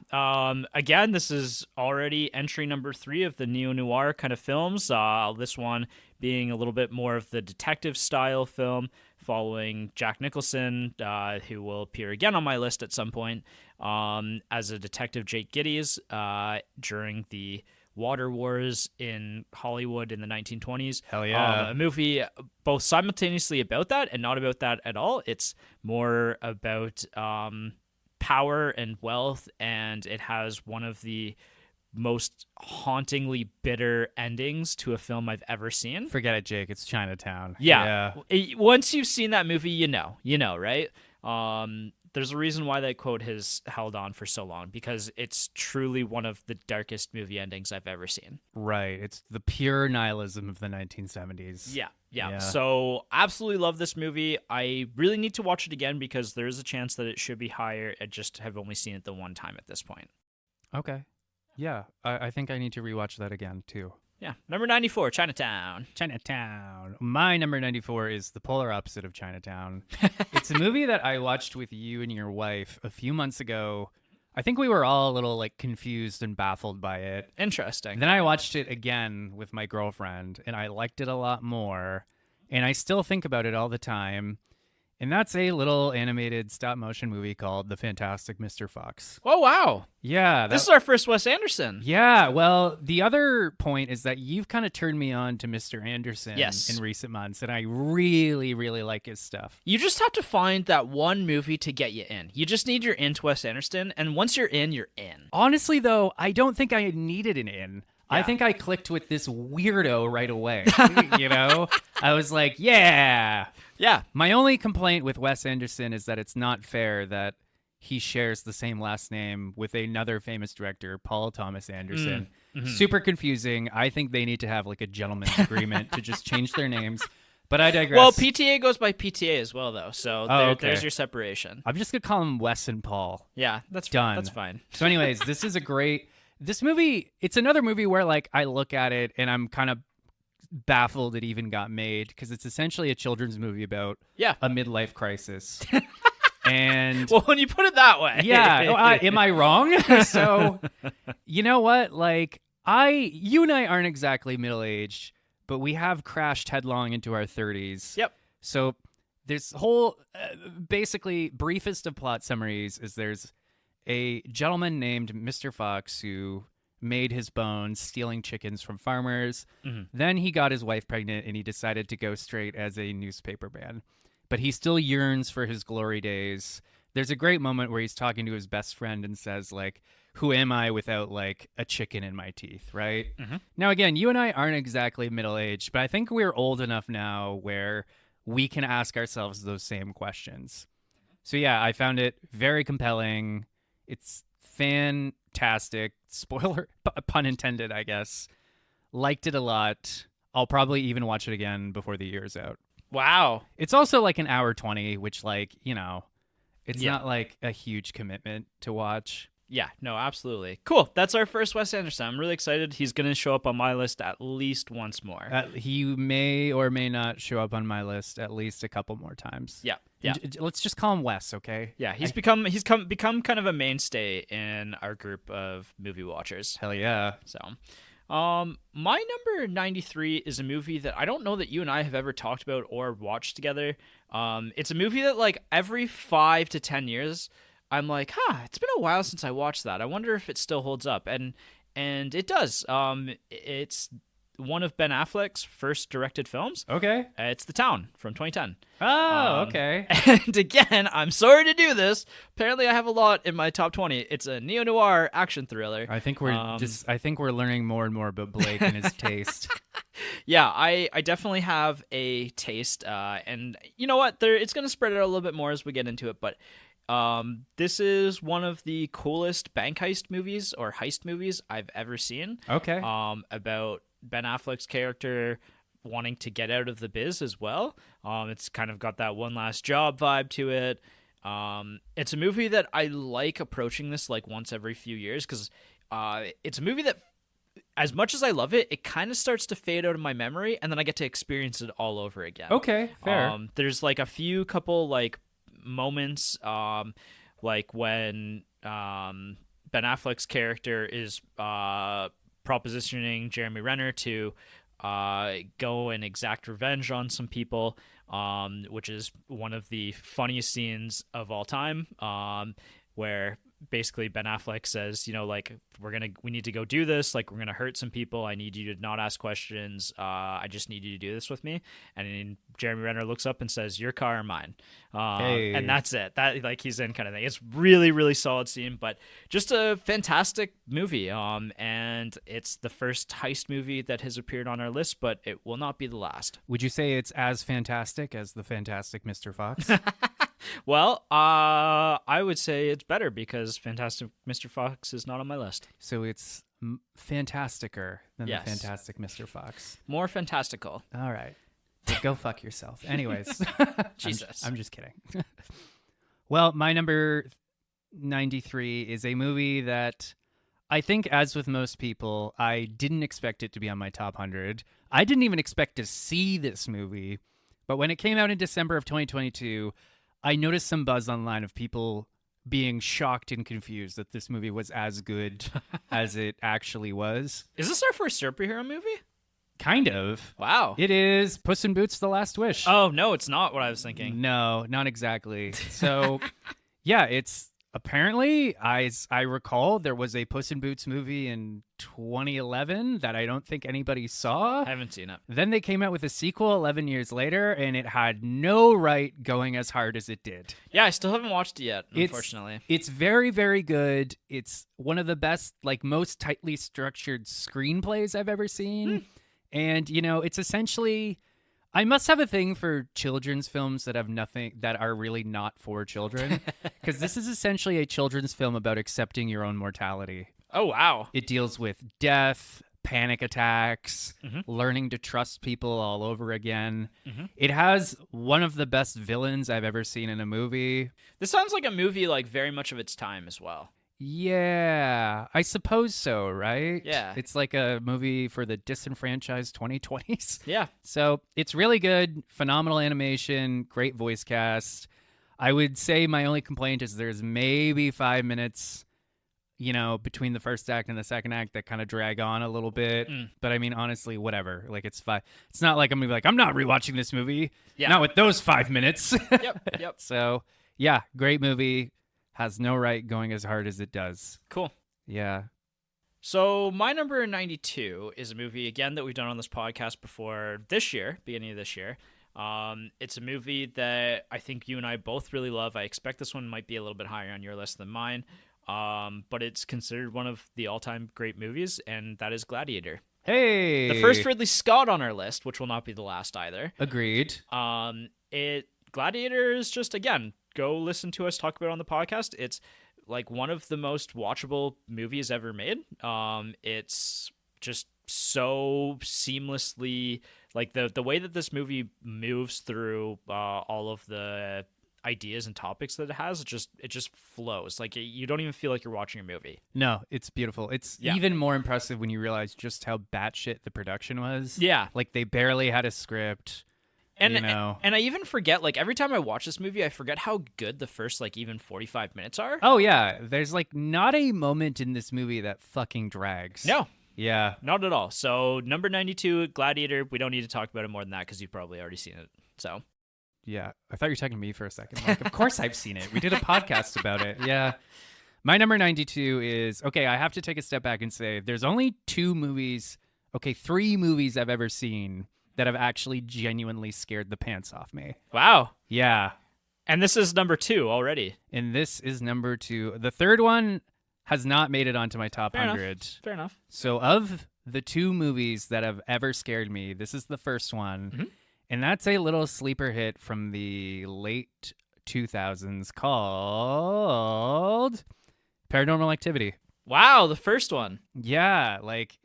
Again, this is already entry number 3 of the neo-noir kind of films. This one being a little bit more of the detective style film, following Jack Nicholson, who will appear again on my list at some point, as a detective Jake Gittes during the water wars in Hollywood in the 1920s. Hell yeah. A movie both simultaneously about that and not about that at all. It's more about power and wealth, and it has one of the most hauntingly bitter endings to a film I've ever seen. Forget it, Jake. It's Chinatown. Yeah. Once you've seen that movie, you know, right? There's a reason why that quote has held on for so long, because it's truly one of the darkest movie endings I've ever seen. Right. It's the pure nihilism of the 1970s. Yeah. So absolutely love this movie. I really need to watch it again because there is a chance that it should be higher. I just have only seen it the one time at this point. Okay. Yeah. I think I need to rewatch that again, too. Yeah. Number 94, Chinatown. Chinatown. My number 94 is the polar opposite of Chinatown. It's a movie that I watched with you and your wife a few months ago. I think we were all a little confused and baffled by it. Interesting. Then I watched it again with my girlfriend, and I liked it a lot more. And I still think about it all the time. And that's a little animated stop-motion movie called The Fantastic Mr. Fox. Oh, wow. Yeah. This is our first Wes Anderson. Yeah. Well, the other point is that you've kind of turned me on to Mr. Anderson Yes. in recent months, and I really, really like his stuff. You just have to find that one movie to get you in. You just need your in to Wes Anderson, and once you're in, you're in. Honestly, though, I don't think I needed an in. I think I clicked with this weirdo right away. You know? I was like, yeah. Yeah. My only complaint with Wes Anderson is that it's not fair that he shares the same last name with another famous director, Paul Thomas Anderson. Super confusing. I think they need to have a gentleman's agreement to just change their names. But I digress. Well, PTA goes by PTA as well, though. So okay. There's your separation. I'm just going to call them Wes and Paul. Yeah, that's Done. That's fine. So anyways, this is a great... This movie, it's another movie where I look at it and I'm kind of baffled it even got made, because it's essentially a children's movie about a midlife crisis. And well, when you put it that way. Yeah. Am I wrong? So, you know what? You and I aren't exactly middle-aged, but we have crashed headlong into our 30s. Yep. So this whole, basically, briefest of plot summaries is there's a gentleman named Mr. Fox who made his bones stealing chickens from farmers. Mm-hmm. Then he got his wife pregnant and he decided to go straight as a newspaper man. But he still yearns for his glory days. There's a great moment where he's talking to his best friend and says, who am I without, a chicken in my teeth, right? Mm-hmm. Now, again, you and I aren't exactly middle-aged, but I think we're old enough now where we can ask ourselves those same questions. So, yeah, I found it very compelling. It's fantastic. Spoiler, pun intended, I guess. Liked it a lot. I'll probably even watch it again before the year's out. Wow. It's also an hour 20, which it's not a huge commitment to watch. Yeah, no, absolutely. Cool. That's our first Wes Anderson. I'm really excited. He's going to show up on my list at least once more. He may or may not show up on my list at least a couple more times. Yeah. Let's just call him Wes, okay? Yeah, he's become kind of a mainstay in our group of movie watchers. Hell yeah. So, my number 93 is a movie that I don't know that you and I have ever talked about or watched together. It's a movie that every 5 to 10 years I'm it's been a while since I watched that. I wonder if it still holds up. And it does. It's one of Ben Affleck's first directed films. Okay. It's The Town from 2010. Oh, okay. And again, I'm sorry to do this. Apparently, I have a lot in my top 20. It's a neo-noir action thriller. I think we're learning more and more about Blake and his taste. Yeah, I definitely have a taste. And you know what? It's going to spread out a little bit more as we get into it. But this is one of the coolest bank heist movies or heist movies I've ever seen. Okay. About Ben Affleck's character wanting to get out of the biz as well. It's kind of got that one last job vibe to it. It's a movie that I like approaching this like once every few years because it's a movie that, as much as I love it, it kind of starts to fade out of my memory, and then I get to experience it all over again. Okay, fair. There's like a few couple like moments, like when Ben Affleck's character is propositioning Jeremy Renner to go and exact revenge on some people, which is one of the funniest scenes of all time, where basically Ben Affleck says, like, we need to go do this. Like, we're going to hurt some people. I need you to not ask questions. I just need you to do this with me. And then Jeremy Renner looks up and says, your car or mine. Hey. And that's it. That, like, he's in kind of thing. It's really, really solid scene, but just a fantastic movie. And it's the first heist movie that has appeared on our list, but it will not be the last. Would you say it's as fantastic as the Fantastic Mr. Fox? Well, I would say it's better because Fantastic Mr. Fox is not on my list. So it's fantasticer than Yes. the Fantastic Mr. Fox. More fantastical. All right. Well, go fuck yourself. Anyways. Jesus. I'm just kidding. Well, my number 93 is a movie that I think, as with most people, I didn't expect it to be on my top 100. I didn't even expect to see this movie. But when it came out in December of 2022, I noticed some buzz online of people being shocked and confused that this movie was as good as it actually was. Is this our first superhero movie? Kind of. Wow. It is Puss in Boots: The Last Wish. Oh, no, it's not what I was thinking. No, not exactly. So, yeah, it's apparently, as I recall, there was a Puss in Boots movie in 2011 that I don't think anybody saw. I haven't seen it. Then they came out with a sequel 11 years later, and it had no right going as hard as it did. Yeah, I still haven't watched it yet, unfortunately. It's very, very good. It's one of the best, like, most tightly structured screenplays I've ever seen. And, it's essentially, I must have a thing for children's films that are really not for children. Because this is essentially a children's film about accepting your own mortality. Oh, wow. It deals with death, panic attacks, learning to trust people all over again. It has one of the best villains I've ever seen in a movie. This sounds like a movie like very much of its time as well. Yeah, I suppose so, right? Yeah. It's like a movie for the disenfranchised 2020s. Yeah. So it's really good, phenomenal animation, great voice cast. I would say my only complaint is there's maybe 5 minutes, between the first act and the second act that kind of drag on a little bit. But I mean, honestly, whatever. Like, it's fine. It's not like I'm going to be like, I'm not rewatching this movie. Yeah. Not with those 5 minutes. Yep. So, yeah, great movie. Has no right going as hard as it does. Cool. Yeah. So my number 92 is a movie, again, that we've done on this podcast before beginning of this year. It's a movie that I think you and I both really love. I expect this one might be a little bit higher on your list than mine. But it's considered one of the all-time great movies, and that is Gladiator. Hey! The first Ridley Scott on our list, which will not be the last either. Agreed. Gladiator is just, again, go listen to us talk about it on the podcast. It's like one of the most watchable movies ever made. It's just so seamlessly, like the way that this movie moves through all of the ideas and topics that it has, it just flows. Like, you don't even feel like you're watching a movie. No, it's beautiful. It's even more impressive when you realize just how batshit the production was. Yeah. Like, they barely had a script. And I even forget, like, every time I watch this movie, I forget how good the first, like, even 45 minutes are. Oh, yeah. There's, like, not a moment in this movie that fucking drags. No. Yeah. Not at all. So, number 92, Gladiator. We don't need to talk about it more than that because you've probably already seen it. So. Yeah. I thought you were talking to me for a second. Like, of course I've seen it. We did a podcast about it. Yeah. My number 92 is, okay, I have to take a step back and say there's only 2 movies Okay, 3 movies I've ever seen that have actually genuinely scared the pants off me. Wow. Yeah. And this is number 2 already. And this is number 2. The third one has not made it onto my top Fair 100. enough. Fair enough. So of the 2 movies that have ever scared me, this is the first one. Mm-hmm. And that's a little sleeper hit from the late 2000s called Paranormal Activity. Wow, the first one. Yeah, like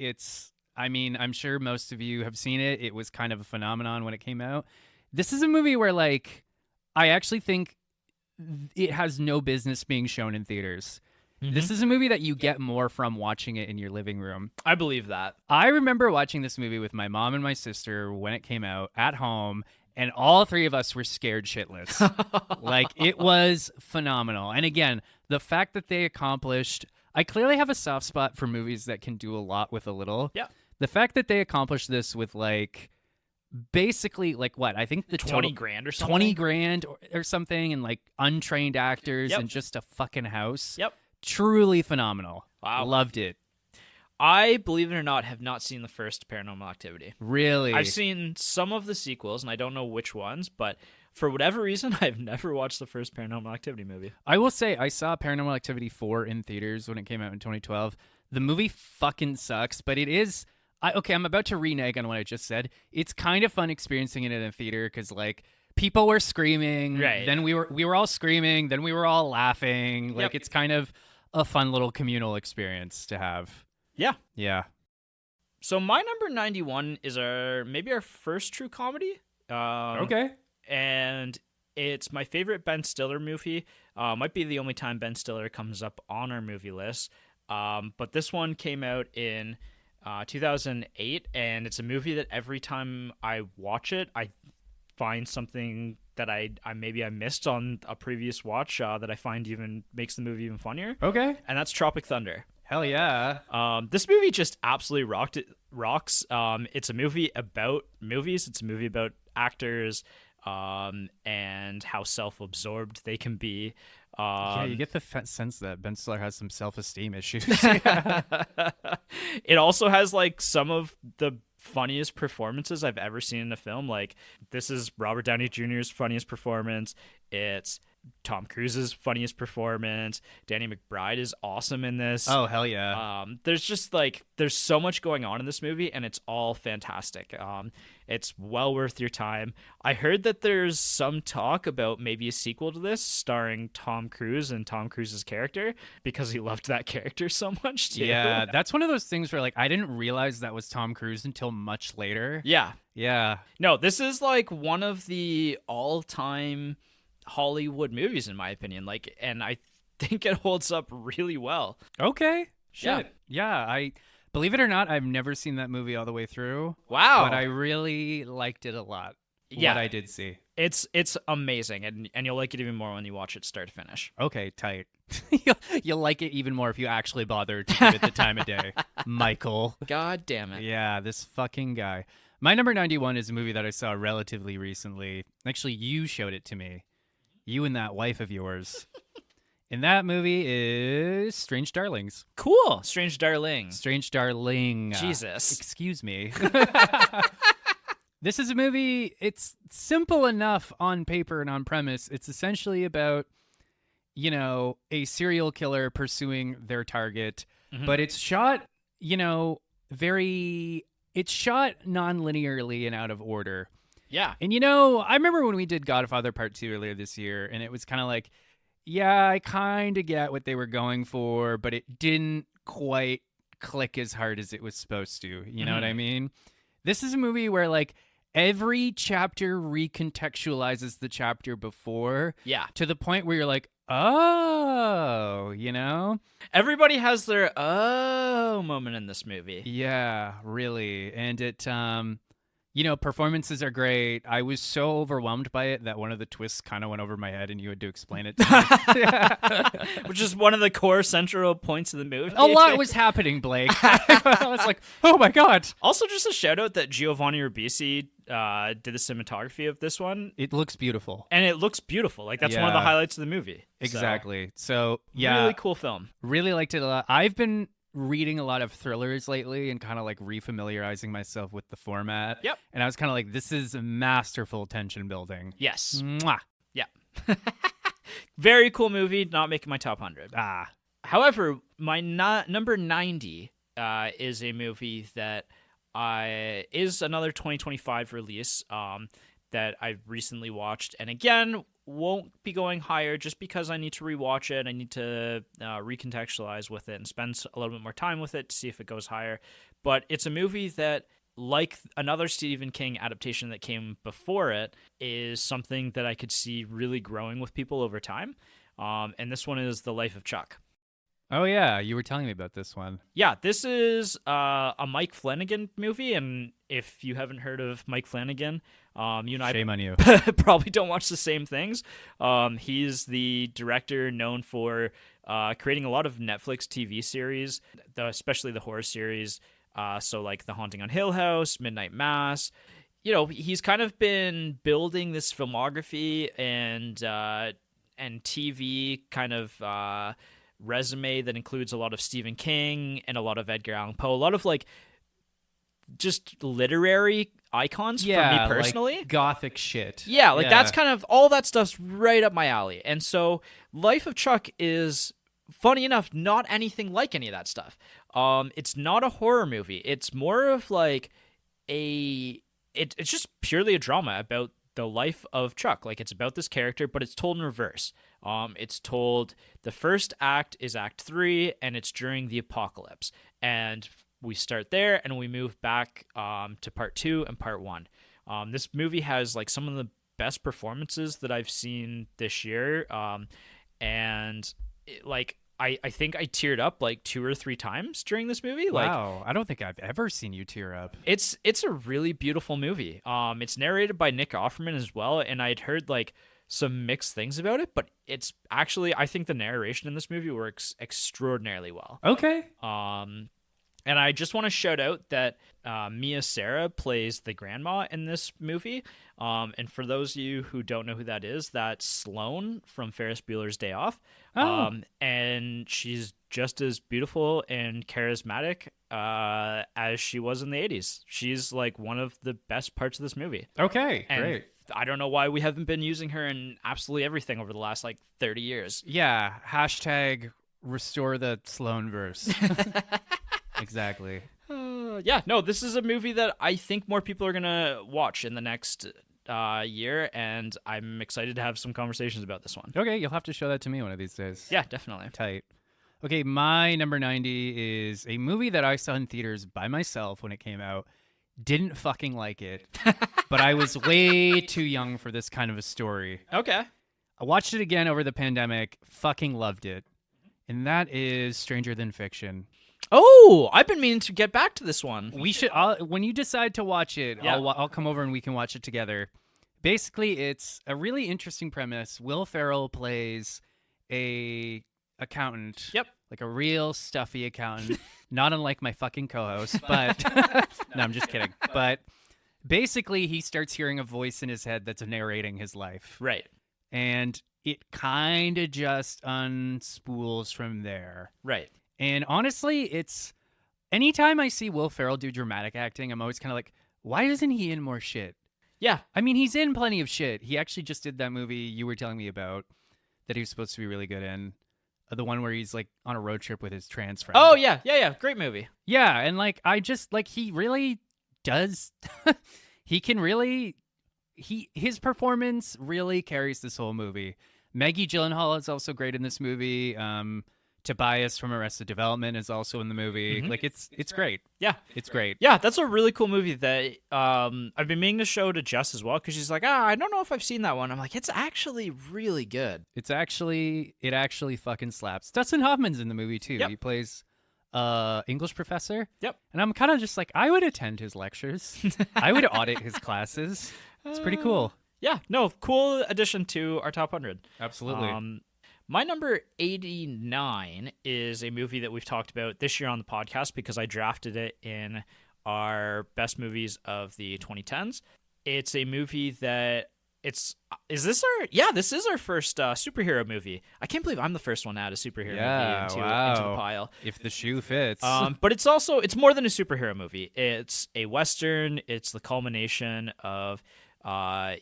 I'm sure most of you have seen it. It was kind of a phenomenon when it came out. This is a movie where like I actually think it has no business being shown in theaters. Mm-hmm. This is a movie that you get more from watching it in your living room. I believe that. I remember watching this movie with my mom and my sister when it came out at home, and all 3 of us were scared shitless. Like, it was phenomenal. And again, the fact that they accomplished... I clearly have a soft spot for movies that can do a lot with a little. Yeah. The fact that they accomplished this with, like, basically, like, what? I think the 20 total... grand or something? 20 grand or something, and, like, untrained actors Yep. and just a fucking house. Yep. Truly phenomenal. Wow. Loved it. I, believe it or not, have not seen the first Paranormal Activity. Really? I've seen some of the sequels, and I don't know which ones, but for whatever reason, I've never watched the first Paranormal Activity movie. I will say I saw Paranormal Activity 4 in theaters when it came out in 2012. The movie fucking sucks, but it is... I'm about to renege on what I just said. It's kind of fun experiencing it in a theater because, like, people were screaming. Right. Then we were all screaming. Then we were all laughing. Like, Yep. It's kind of a fun little communal experience to have. Yeah. Yeah. So my number 91 is maybe our first true comedy. Okay. And it's my favorite Ben Stiller movie. Might be the only time Ben Stiller comes up on our movie list. But this one came out in 2008, and it's a movie that every time I watch it, I find something that I missed on a previous watch that I find even makes the movie even funnier. Okay. And that's Tropic Thunder. Hell yeah. This movie just absolutely rocks. It's a movie about movies. It's a movie about actors and how self-absorbed they can be. Yeah, you get the sense that Ben Stiller has some self-esteem issues. It also has like some of the funniest performances I've ever seen in a film. Like, this is Robert Downey Jr.'s funniest performance. It's Tom Cruise's funniest performance. Danny McBride is awesome in this. Oh, hell yeah. There's so much going on in this movie, and it's all fantastic. It's well worth your time. I heard that there's some talk about maybe a sequel to this starring Tom Cruise and Tom Cruise's character, because he loved that character so much too. Yeah, that's one of those things where, like, I didn't realize that was Tom Cruise until much later. Yeah. Yeah. No, this is like one of the all-time Hollywood movies, in my opinion. Like, and I think it holds up really well. Okay. Shit. Yeah. I believe it or not, I've never seen that movie all the way through. Wow. But I really liked it a lot. Yeah. What I did see. It's amazing, and you'll like it even more when you watch it start to finish. Okay, tight. You'll like it even more if you actually bother to give it the time of day. Michael. God damn it. Yeah, this fucking guy. My number 91 is a movie that I saw relatively recently. Actually, you showed it to me. You and that wife of yours. And that movie is Strange Darlings. Cool. Strange Darling. Strange Darling. Jesus. Excuse me. This is a movie, it's simple enough on paper and on premise. It's essentially about, a serial killer pursuing their target. Mm-hmm. But it's shot, it's shot non-linearly and out of order. Yeah. And, I remember when we did Godfather Part 2 earlier this year, and it was kind of like, yeah, I kind of get what they were going for, but it didn't quite click as hard as it was supposed to. You know what I mean? This is a movie where, like, every chapter recontextualizes the chapter before. Yeah. To the point where you're like, oh, Everybody has their oh moment in this movie. Yeah, really. And it, performances are great. I was so overwhelmed by it that one of the twists kind of went over my head and you had to explain it to me. Which is one of the core central points of the movie. A lot was happening, Blake. I was like, oh my God. Also, just a shout out that Giovanni Ribisi did the cinematography of this one. It looks beautiful. And it looks beautiful. Like, that's one of the highlights of the movie. Exactly. So yeah. Really cool film. Really liked it a lot. I've been reading a lot of thrillers lately and kind of like refamiliarizing myself with the format. Yep. And I was kind of like, this is masterful tension building. Yes. Mwah. Yeah. Very cool movie, not making my top 100. Ah. However, my number 90 is a movie that is another 2025 release that I recently watched. And again, won't be going higher just because I need to rewatch it. I need to recontextualize with it and spend a little bit more time with it to see if it goes higher. But it's a movie that, like another Stephen King adaptation that came before it, is something that I could see really growing with people over time. And this one is The Life of Chuck. Oh, yeah. You were telling me about this one. Yeah, this is a Mike Flanagan movie. And if you haven't heard of Mike Flanagan, you and Shame on you. probably don't watch the same things. He's the director known for creating a lot of Netflix TV series, especially the horror series. So like The Haunting on Hill House, Midnight Mass. You know, he's kind of been building this filmography and TV kind of resume that includes a lot of Stephen King and a lot of Edgar Allan Poe, a lot of like just literary icons for me personally. Like gothic shit. Yeah, that's kind of all that stuff's right up my alley. And so Life of Chuck is, funny enough, not anything like any of that stuff. It's not a horror movie. It's more of like it's just purely a drama about the life of Chuck. Like, it's about this character, but it's told in reverse. It's told, the first act is Act 3, and it's during the apocalypse. And we start there, and we move back to Part 2 and Part 1. This movie has, like, some of the best performances that I've seen this year. I think I teared up like 2 or 3 times during this movie. Wow, I don't think I've ever seen you tear up. It's a really beautiful movie. It's narrated by Nick Offerman as well, and I'd heard like some mixed things about it, but it's actually, I think the narration in this movie works extraordinarily well. Okay. And I just want to shout out that Mia Sara plays the grandma in this movie. And for those of you who don't know who that is, that's Sloane from Ferris Bueller's Day Off. Oh. And she's just as beautiful and charismatic as she was in the 80s. She's like one of the best parts of this movie. Okay, and great. I don't know why we haven't been using her in absolutely everything over the last like 30 years. Yeah, hashtag restore the Sloane verse. Exactly. This is a movie that I think more people are going to watch in the next year, and I'm excited to have some conversations about this one. Okay, you'll have to show that to me one of these days. Yeah, definitely. Tight. Okay, my number 90 is a movie that I saw in theaters by myself when it came out. Didn't fucking like it, but I was way too young for this kind of a story. Okay. I watched it again over the pandemic, fucking loved it, and that is Stranger Than Fiction. Oh, I've been meaning to get back to this one. We should, when you decide to watch it, Yeah. I'll come over and we can watch it together. Basically, it's a really interesting premise. Will Ferrell plays a accountant. Yep. Like a real stuffy accountant, not unlike my fucking co-host, but no, I'm just kidding. But basically, he starts hearing a voice in his head that's narrating his life. Right. And it kind of just unspools from there. Right. And honestly, it's anytime I see Will Ferrell do dramatic acting, I'm always kind of like, why isn't he in more shit? Yeah. I mean, he's in plenty of shit. He actually just did that movie you were telling me about that he was supposed to be really good in. The one where he's like on a road trip with his trans friend. Oh, yeah. Great movie. Yeah. And like, I just like, he really does. He can really, his performance really carries this whole movie. Maggie Gyllenhaal is also great in this movie. Tobias from Arrested Development is also in the movie. Mm-hmm. Like, it's great. Yeah. It's great. Yeah, that's a really cool movie that I've been meaning to show to Jess as well, because she's like, I don't know if I've seen that one. I'm like, it's actually really good. It actually fucking slaps. Dustin Hoffman's in the movie too. Yep. He plays English professor. Yep. And I'm kind of just like, I would attend his lectures. I would audit his classes. It's pretty cool. Yeah, no, cool addition to our top 100. Absolutely. My number 89 is a movie that we've talked about this year on the podcast because I drafted it in our best movies of the 2010s. It's a movie that this is our first superhero movie. I can't believe I'm the first one to add a superhero movie into the pile. If the shoe fits. But it's more than a superhero movie. It's a Western. It's the culmination of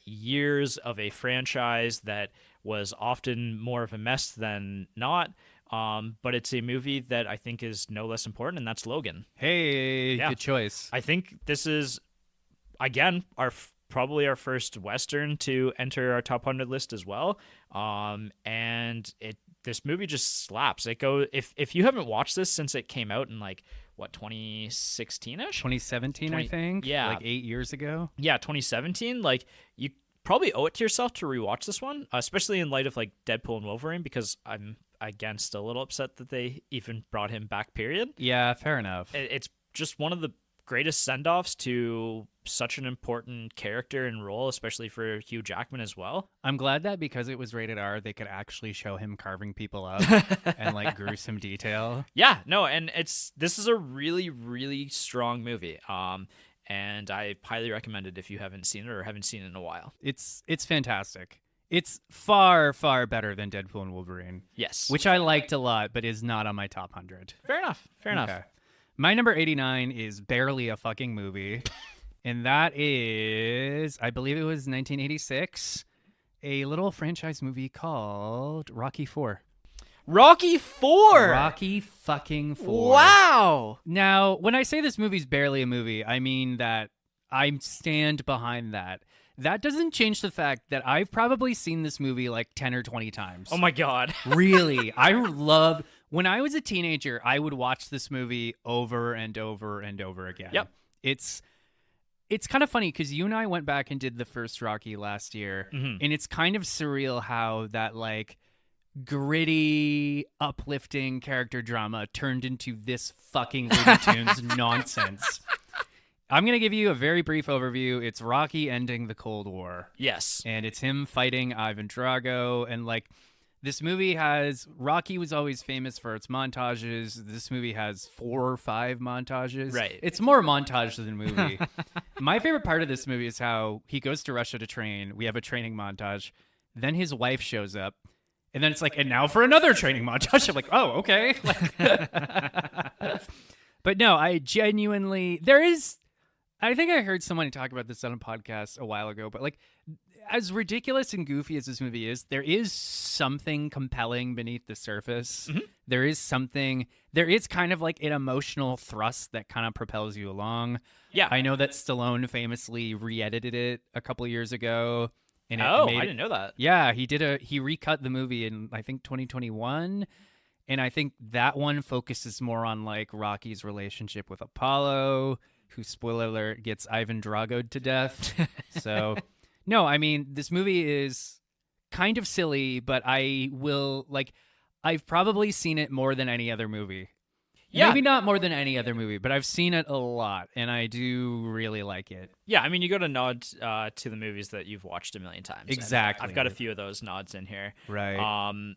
years of a franchise that was often more of a mess than not. But it's a movie that I think is no less important, and that's Logan. Hey, good choice. I think this is, again, probably our first Western to enter our top 100 list as well. And this movie just slaps. It goes, if you haven't watched this since it came out in 2016ish, 2017, I think. Yeah, 8 years ago. Yeah, 2017. You probably owe it to yourself to rewatch this one, especially in light of Deadpool and Wolverine, because I'm again still a little upset that they even brought him back. Period. Yeah, fair enough. It's just one of the greatest send-offs to such an important character and role, especially for Hugh Jackman as well. I'm glad that because it was rated R, they could actually show him carving people up and gruesome detail. Yeah, no, and this is a really, really strong movie. And I highly recommend it if you haven't seen it or haven't seen it in a while. It's fantastic. It's far, far better than Deadpool and Wolverine. Yes. Which I liked a lot, but is not on my top 100. Fair enough. Okay. My number 89 is barely a fucking movie. And that is, I believe it was 1986, a little franchise movie called Rocky IV. Rocky IV! Rocky fucking IV. Wow! Now, when I say this movie's barely a movie, I mean that I stand behind that. That doesn't change the fact that I've probably seen this movie 10 or 20 times. Oh my God. Really. When I was a teenager, I would watch this movie over and over and over again. Yep. It's kind of funny because you and I went back and did the first Rocky last year, and it's kind of surreal how that gritty, uplifting character drama turned into this fucking Looney Tunes nonsense. I'm going to give you a very brief overview. It's Rocky ending the Cold War. Yes. And it's him fighting Ivan Drago. And this movie Rocky was always famous for its montages. This movie has 4 or 5 montages. Right. It's more montage than movie. My favorite part of this movie is how he goes to Russia to train. We have a training montage. Then his wife shows up. And then it's and now for another training montage. I'm oh, okay. But no, I genuinely, I think I heard someone talk about this on a podcast a while ago, but as ridiculous and goofy as this movie is, there is something compelling beneath the surface. Mm-hmm. There is kind of an emotional thrust that kind of propels you along. Yeah. I know that Stallone famously re-edited it a couple years ago. And I didn't know that. Yeah, he recut the movie in, I think, 2021. And I think that one focuses more on Rocky's relationship with Apollo, who, spoiler alert, gets Ivan Drago'd to death. So, no, I mean, this movie is kind of silly, but I've probably seen it more than any other movie. Yeah. Maybe not more than any other movie, but I've seen it a lot, and I do really like it. Yeah, I mean, you got to nod to the movies that you've watched a million times. Exactly. I've got a few of those nods in here. Right.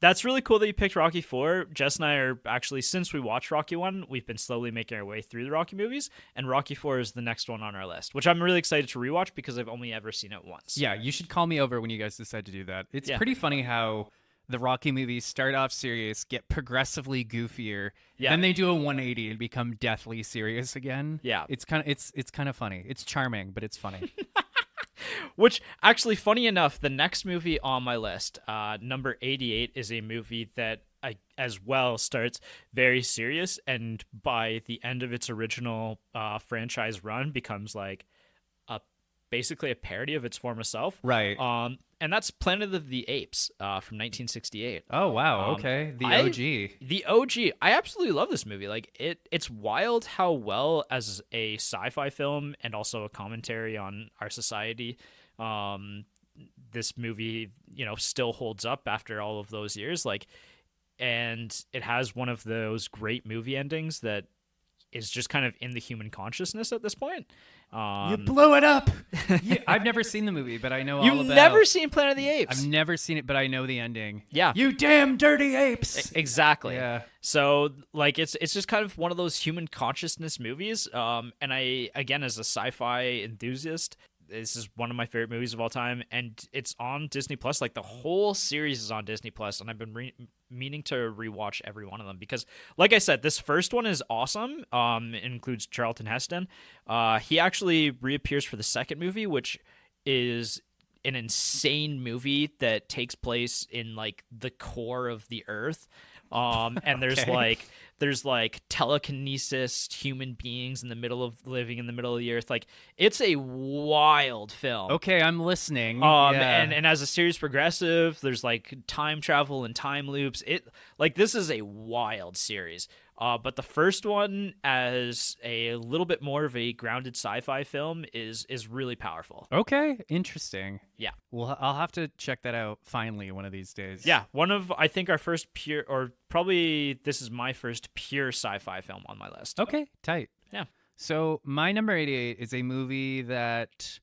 That's really cool that you picked Rocky IV. Jess and I are actually, since we watched Rocky 1, we've been slowly making our way through the Rocky movies, and Rocky IV is the next one on our list, which I'm really excited to rewatch because I've only ever seen it once. Yeah, you should call me over when you guys decide to do that. It's pretty funny how the Rocky movies start off serious, get progressively goofier, then they do a 180 and become deathly serious again. Yeah. It's kind of funny. It's charming, but it's funny. Which, actually, funny enough, the next movie on my list, number 88, is a movie that as well starts very serious, and by the end of its original franchise run becomes basically a parody of its former self. Right. And that's Planet of the Apes from 1968. Oh, wow. Okay. The OG. The OG. I absolutely love this movie. It's wild how well, as a sci-fi film and also a commentary on our society, this movie, still holds up after all of those years. And it has one of those great movie endings that is just kind of in the human consciousness at this point. You blew it up. I've never seen the movie, but I know all about it. You've never seen Planet of the Apes? I've never seen it, but I know the ending. Yeah. You damn dirty apes. Exactly. Yeah. So, it's just kind of one of those human consciousness movies. And I, again, as a sci-fi enthusiast, this is one of my favorite movies of all time, and it's on Disney Plus. Like the whole series is on Disney Plus, and I've been meaning to rewatch every one of them because, like I said, this first one is awesome. It includes Charlton Heston. He actually reappears for the second movie, which is an insane movie that takes place in like the core of the earth. And there's like telekinesis human beings in the middle of living in the middle of the earth. Like it's a wild film. Okay, I'm listening. And as the series progressive, there's like time travel and time loops. This is a wild series. But the first one, as a little bit more of a grounded sci-fi film, is really powerful. Okay, interesting. Yeah. Well, I'll have to check that out finally one of these days. Yeah, one of, I think, our first pure, or probably this is my first pure sci-fi film on my list. Okay, tight. Yeah. So my number 88 is a movie that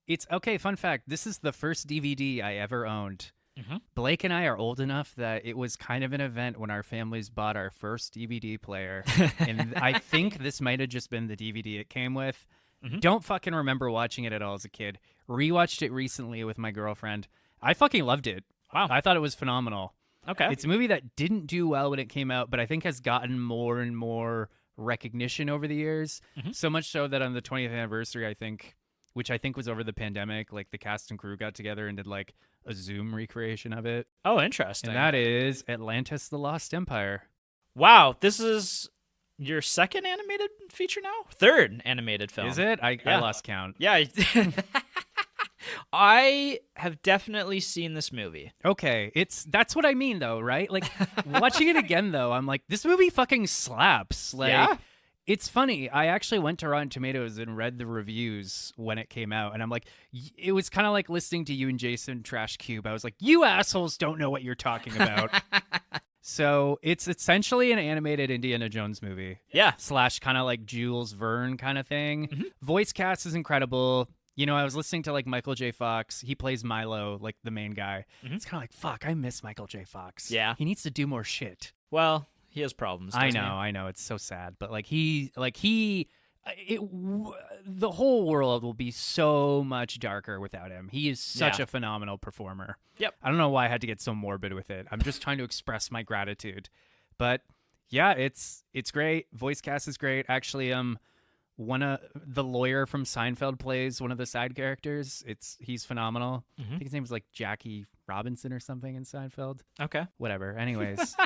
it's okay, fun fact, this is the first DVD I ever owned. Mm-hmm. Blake and I are old enough that it was kind of an event when our families bought our first DVD player. And I think this might have just been the DVD it came with. Mm-hmm. Don't fucking remember watching it at all as a kid. Rewatched it recently with my girlfriend. I fucking loved it. Wow. I thought it was phenomenal. Okay. It's a movie that didn't do well when it came out, but I think has gotten more and more recognition over the years. Mm-hmm. So much so that on the 20th anniversary, which I think was over the pandemic, like the cast and crew got together and did like a Zoom recreation of it. Oh, interesting. And that is Atlantis: The Lost Empire. Wow, this is your second animated feature now? Third animated film. Is it? I lost count. Yeah. I have definitely seen this movie. Okay, that's what I mean though, right? Like watching it again though, I'm like, this movie fucking slaps. Like, yeah. It's funny. I actually went to Rotten Tomatoes and read the reviews when it came out, and I'm like, it was kind of like listening to you and Jason trash Cube. I was like, you assholes don't know what you're talking about. So it's essentially an animated Indiana Jones movie. Yeah. / kind of like Jules Verne kind of thing. Mm-hmm. Voice cast is incredible. You know, I was listening to like Michael J. Fox. He plays Milo, like the main guy. Mm-hmm. It's kind of like, fuck, I miss Michael J. Fox. Yeah. He needs to do more shit. Well, he has problems. I know. It's so sad. But the whole world will be so much darker without him. He is such a phenomenal performer. Yep. I don't know why I had to get so morbid with it. I'm just trying to express my gratitude. But yeah, it's great. Voice cast is great. Actually, the lawyer from Seinfeld plays one of the side characters. He's phenomenal. Mm-hmm. I think his name was like Jackie Robinson or something in Seinfeld. Okay. Whatever. Anyways.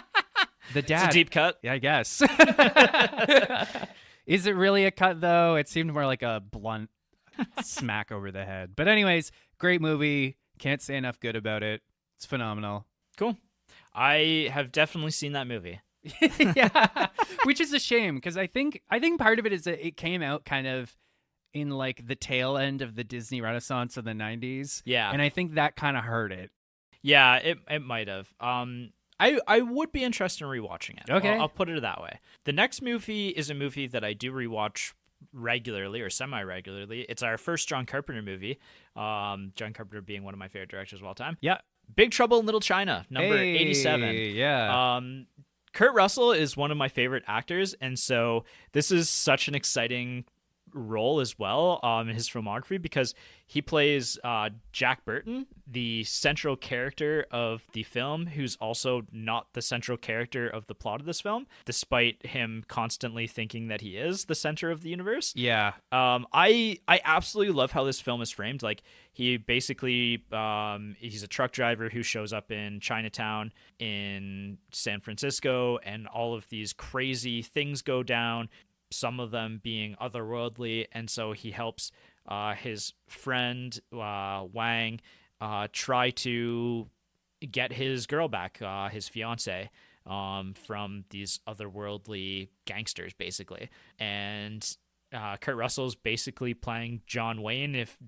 The dad. It's a deep cut. Yeah, I guess. Is it really a cut, though? It seemed more like a blunt smack over the head. But anyways, great movie. Can't say enough good about it. It's phenomenal. Cool. I have definitely seen that movie. Yeah, which is a shame because I think part of it is that it came out kind of in like the tail end of the Disney Renaissance of the 90s. Yeah. And I think that kind of hurt it. Yeah, it might have. I would be interested in rewatching it. Okay. I'll put it that way. The next movie is a movie that I do rewatch regularly or semi-regularly. It's our first John Carpenter movie. John Carpenter being one of my favorite directors of all time. Yeah. Big Trouble in Little China, number 87. Yeah. Kurt Russell is one of my favorite actors, and so this is such an exciting role as well in his filmography because he plays Jack Burton, the central character of the film, who's also not the central character of the plot of this film, despite him constantly thinking that he is the center of the universe. Yeah. I absolutely love how this film is framed. Like, he basically he's a truck driver who shows up in Chinatown in San Francisco, and all of these crazy things go down, some of them being otherworldly, and so he helps his friend Wang try to get his girl back, his fiance, from these otherworldly gangsters, basically. And Kurt Russell's basically playing John Wayne if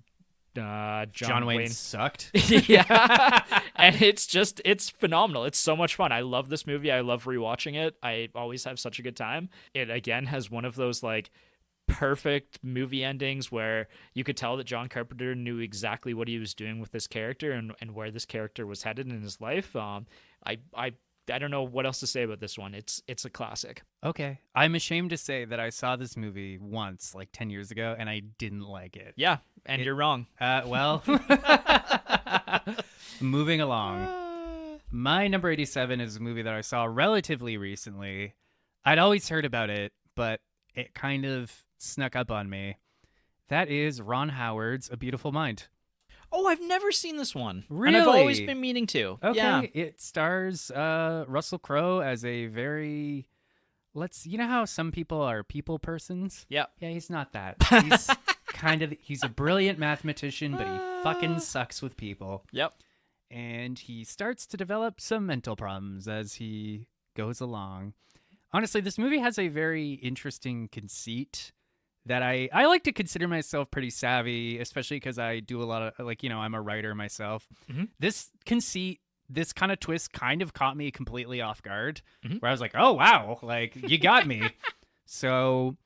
John Wayne sucked. Yeah. And it's phenomenal. It's so much fun. I love this movie. I love rewatching it. I always have such a good time. It again has one of those like perfect movie endings where you could tell that John Carpenter knew exactly what he was doing with this character and where this character was headed in his life. I I don't know what else to say about this one. It's a classic. Okay. I'm ashamed to say that I saw this movie once, like 10 years ago, and I didn't like it. Yeah, and you're wrong. Well, moving along. My number 87 is a movie that I saw relatively recently. I'd always heard about it, but it kind of snuck up on me. That is Ron Howard's A Beautiful Mind. Oh, I've never seen this one. Really? And I've always been meaning to. Okay. Yeah. It stars Russell Crowe as a very you know how some people are people persons? Yeah. Yeah, he's not that. He's he's a brilliant mathematician, but he fucking sucks with people. Yep. And he starts to develop some mental problems as he goes along. Honestly, this movie has a very interesting conceit that I like to consider myself pretty savvy, especially because I do a lot of, I'm a writer myself. Mm-hmm. This conceit, this kind of twist kind of caught me completely off guard, where I was like, oh, wow, like, you got me. So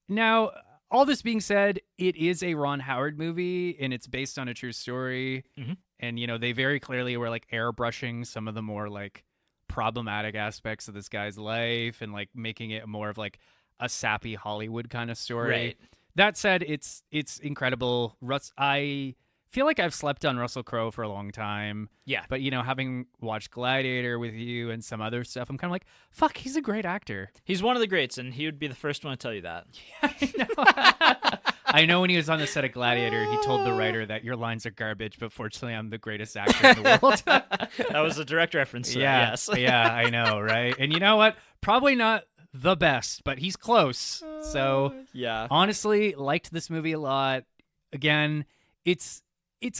now, all this being said, it is a Ron Howard movie, and it's based on a true story. Mm-hmm. And, they very clearly were, like, airbrushing some of the more, like, problematic aspects of this guy's life and, like, making it more of, like, a sappy Hollywood kind of story. Right. That said, it's incredible. I feel like I've slept on Russell Crowe for a long time. Yeah. But, having watched Gladiator with you and some other stuff, I'm kind of like, fuck, he's a great actor. He's one of the greats, and he would be the first one to tell you that. I know. I know when he was on the set of Gladiator, he told the writer that your lines are garbage, but fortunately I'm the greatest actor in the world. That was a direct reference to that, yes. Yeah, I know, right? And you know what? Probably not the best, but he's close. So yeah, honestly, liked this movie a lot. Again, it's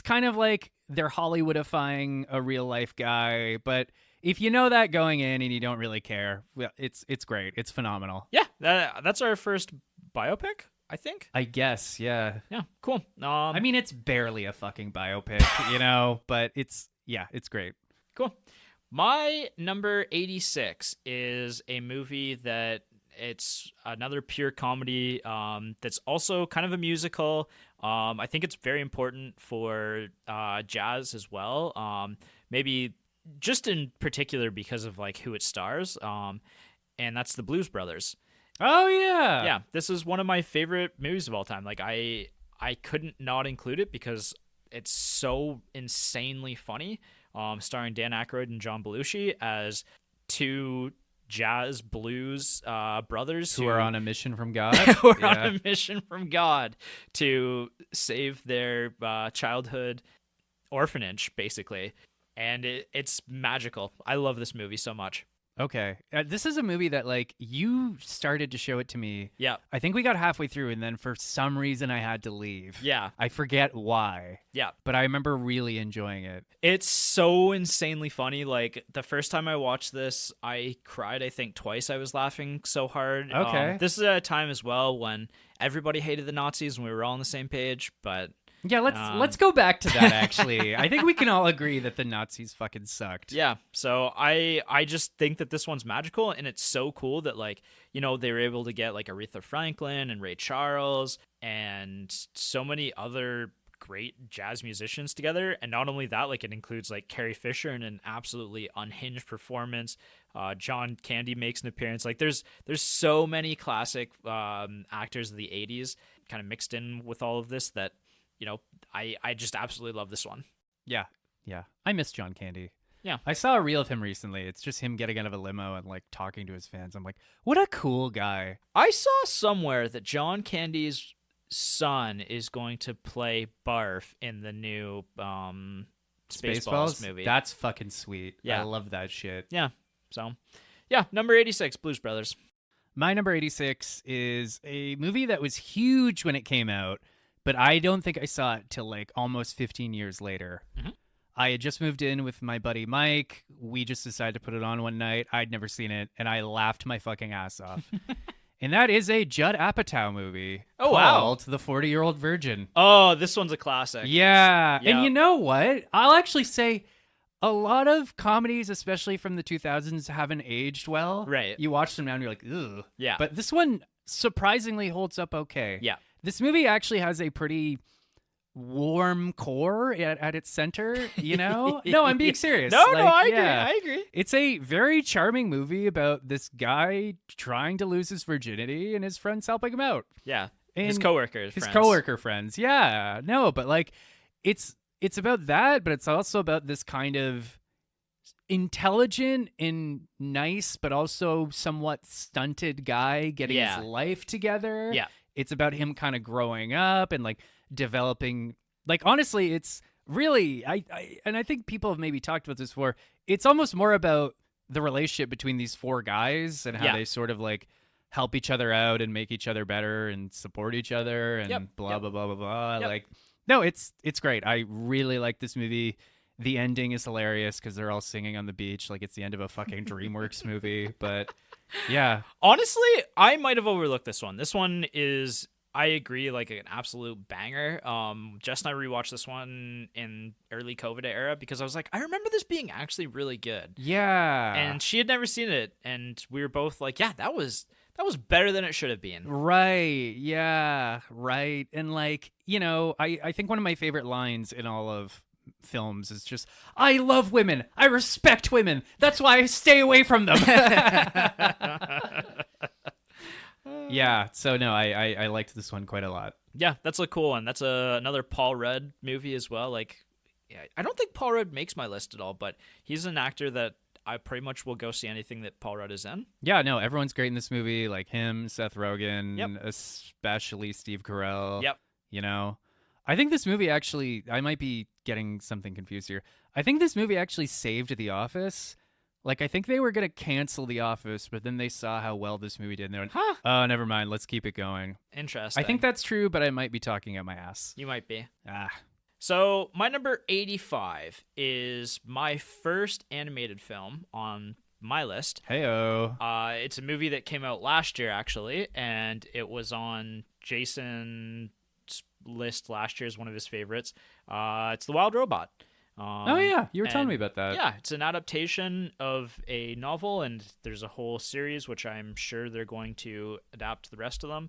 kind of like they're Hollywoodifying a real life guy, but if you know that going in and you don't really care, well, it's great. It's phenomenal. Yeah, that's our first biopic, I think. I guess, yeah. Yeah, cool. I mean, it's barely a fucking biopic, but it's great. Cool. My number 86 is a movie that it's another pure comedy that's also kind of a musical. I think it's very important for jazz as well. Maybe just in particular because of like who it stars. And that's the Blues Brothers. Oh yeah. Yeah, this is one of my favorite movies of all time. Like I couldn't not include it because it's so insanely funny. Starring Dan Aykroyd and John Belushi as two jazz blues brothers who are on a mission from God. On a mission from God to save their childhood orphanage, basically. And it's magical. I love this movie so much. Okay. This is a movie that, like, you started to show it to me. Yeah. I think we got halfway through, and then for some reason I had to leave. Yeah. I forget why. Yeah. But I remember really enjoying it. It's so insanely funny. Like, the first time I watched this, I cried, I think, twice. I was laughing so hard. Okay. This is a time as well when everybody hated the Nazis and we were all on the same page, but... Yeah, let's go back to that, actually. I think we can all agree that the Nazis fucking sucked. Yeah, so I just think that this one's magical, and it's so cool that, like, they were able to get, like, Aretha Franklin and Ray Charles and so many other great jazz musicians together. And not only that, like, it includes, like, Carrie Fisher in an absolutely unhinged performance. John Candy makes an appearance. Like, there's so many classic actors of the 80s kind of mixed in with all of this that... I just absolutely love this one. Yeah. I miss John Candy. Yeah. I saw a reel of him recently. It's just him getting out of a limo and, like, talking to his fans. I'm like, what a cool guy. I saw somewhere that John Candy's son is going to play Barf in the new Spaceballs movie. That's fucking sweet. Yeah. I love that shit. Yeah. So, yeah, number 86, Blues Brothers. My number 86 is a movie that was huge when it came out, but I don't think I saw it till like almost 15 years later. Mm-hmm. I had just moved in with my buddy Mike. We just decided to put it on one night. I'd never seen it, and I laughed my fucking ass off. And that is a Judd Apatow movie called The 40-Year-Old Virgin. Oh, this one's a classic. Yeah. And you know what? I'll actually say a lot of comedies, especially from the 2000s, haven't aged well. Right. You watch them now and you're like, ugh. Yeah. But this one surprisingly holds up okay. Yeah. This movie actually has a pretty warm core at its center, you know? No, I'm being serious. No, Like, I agree. yeah. I agree. It's a very charming movie about this guy trying to lose his virginity and his friends helping him out. Yeah. And His coworkers, his friends. coworker friends. Yeah. No, but like it's about that, but it's also about this kind of intelligent and nice but also somewhat stunted guy getting Yeah. his life together. Yeah. It's about him kind of growing up and like developing, like, honestly, it's really I think people have maybe talked about this before. It's almost more about the relationship between these four guys and how Yeah. they sort of like help each other out and make each other better and support each other and Yep. blah Yep. blah blah blah blah. Yep. Like, no, it's great. I really like this movie. The ending is hilarious because they're all singing on the beach like it's the end of a fucking DreamWorks movie. But yeah, Honestly, I might have overlooked this one. This one is, I agree, like an absolute banger. Jess and I rewatched this one in early COVID era because I was like, I remember this being actually really good. yeah, And she had never seen it, and we were both like, yeah, that was better than it should have been. right, yeah, right. And like, you know, I think one of my favorite lines in all of films is just, I love women, I respect women, that's why I stay away from them. Yeah, so no, I liked this one quite a lot. Yeah, that's a cool one. That's another Paul Rudd movie as well. Like, yeah, I don't think Paul Rudd makes my list at all, but he's an actor that I pretty much will go see anything that Paul Rudd is in. Yeah, no, everyone's great in this movie, like him, Seth Rogen, Yep. especially Steve Carell. Yep. You know, I think this movie actually, I might be getting something confused here. I think this movie actually saved The Office. Like, I think they were going to cancel The Office, but then they saw how well this movie did, and they went, Huh. oh, never mind, let's keep it going. Interesting. I think that's true, but I might be talking out my ass. you might be. Ah, So my number 85 is my first animated film on my list. hey-oh. It's a movie that came out last year, actually, and it was on Jason's list last year as one of his favorites. It's The Wild Robot. Oh, yeah, you were telling and me about that. Yeah, it's an adaptation of a novel, and there's a whole series, which I'm sure they're going to adapt to the rest of them.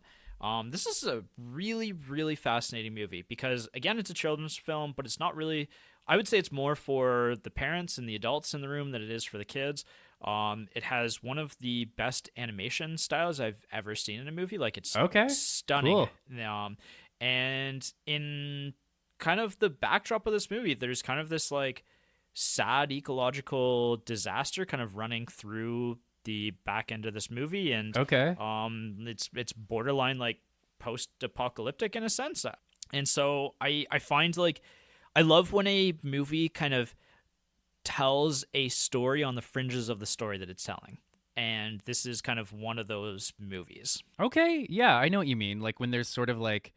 This is a really, really fascinating movie because, again, it's a children's film, but it's not really... I would say it's more for the parents and the adults in the room than it is for the kids. It has one of the best animation styles I've ever seen in a movie. Like, it's Okay, stunning. cool. And in kind of the backdrop of this movie, there's kind of this like sad ecological disaster kind of running through the back end of this movie, and Okay. it's borderline like post-apocalyptic in a sense. And so I find like I love when a movie kind of tells a story on the fringes of the story that it's telling. And this is kind of one of those movies. Okay, yeah, I know what you mean. Like when there's sort of like,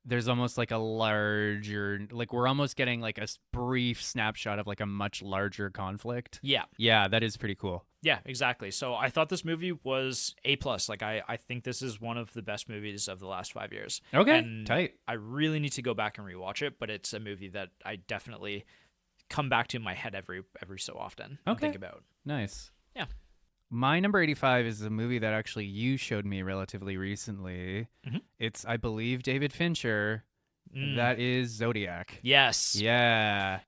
there's almost like a larger, like we're almost getting like a brief snapshot of like a much larger conflict. Yeah. Yeah, that is pretty cool. Yeah, exactly. So I thought this movie was A+. Like I think this is one of the best movies of the last 5 years. Okay, And tight. I really need to go back and rewatch it, but it's a movie that I definitely come back to in my head every so often and Okay. think about. Nice. Yeah. My number 85 is a movie that actually you showed me relatively recently. Mhm. It's, I believe, David Fincher. Mm. That is Zodiac. Yes. Yeah.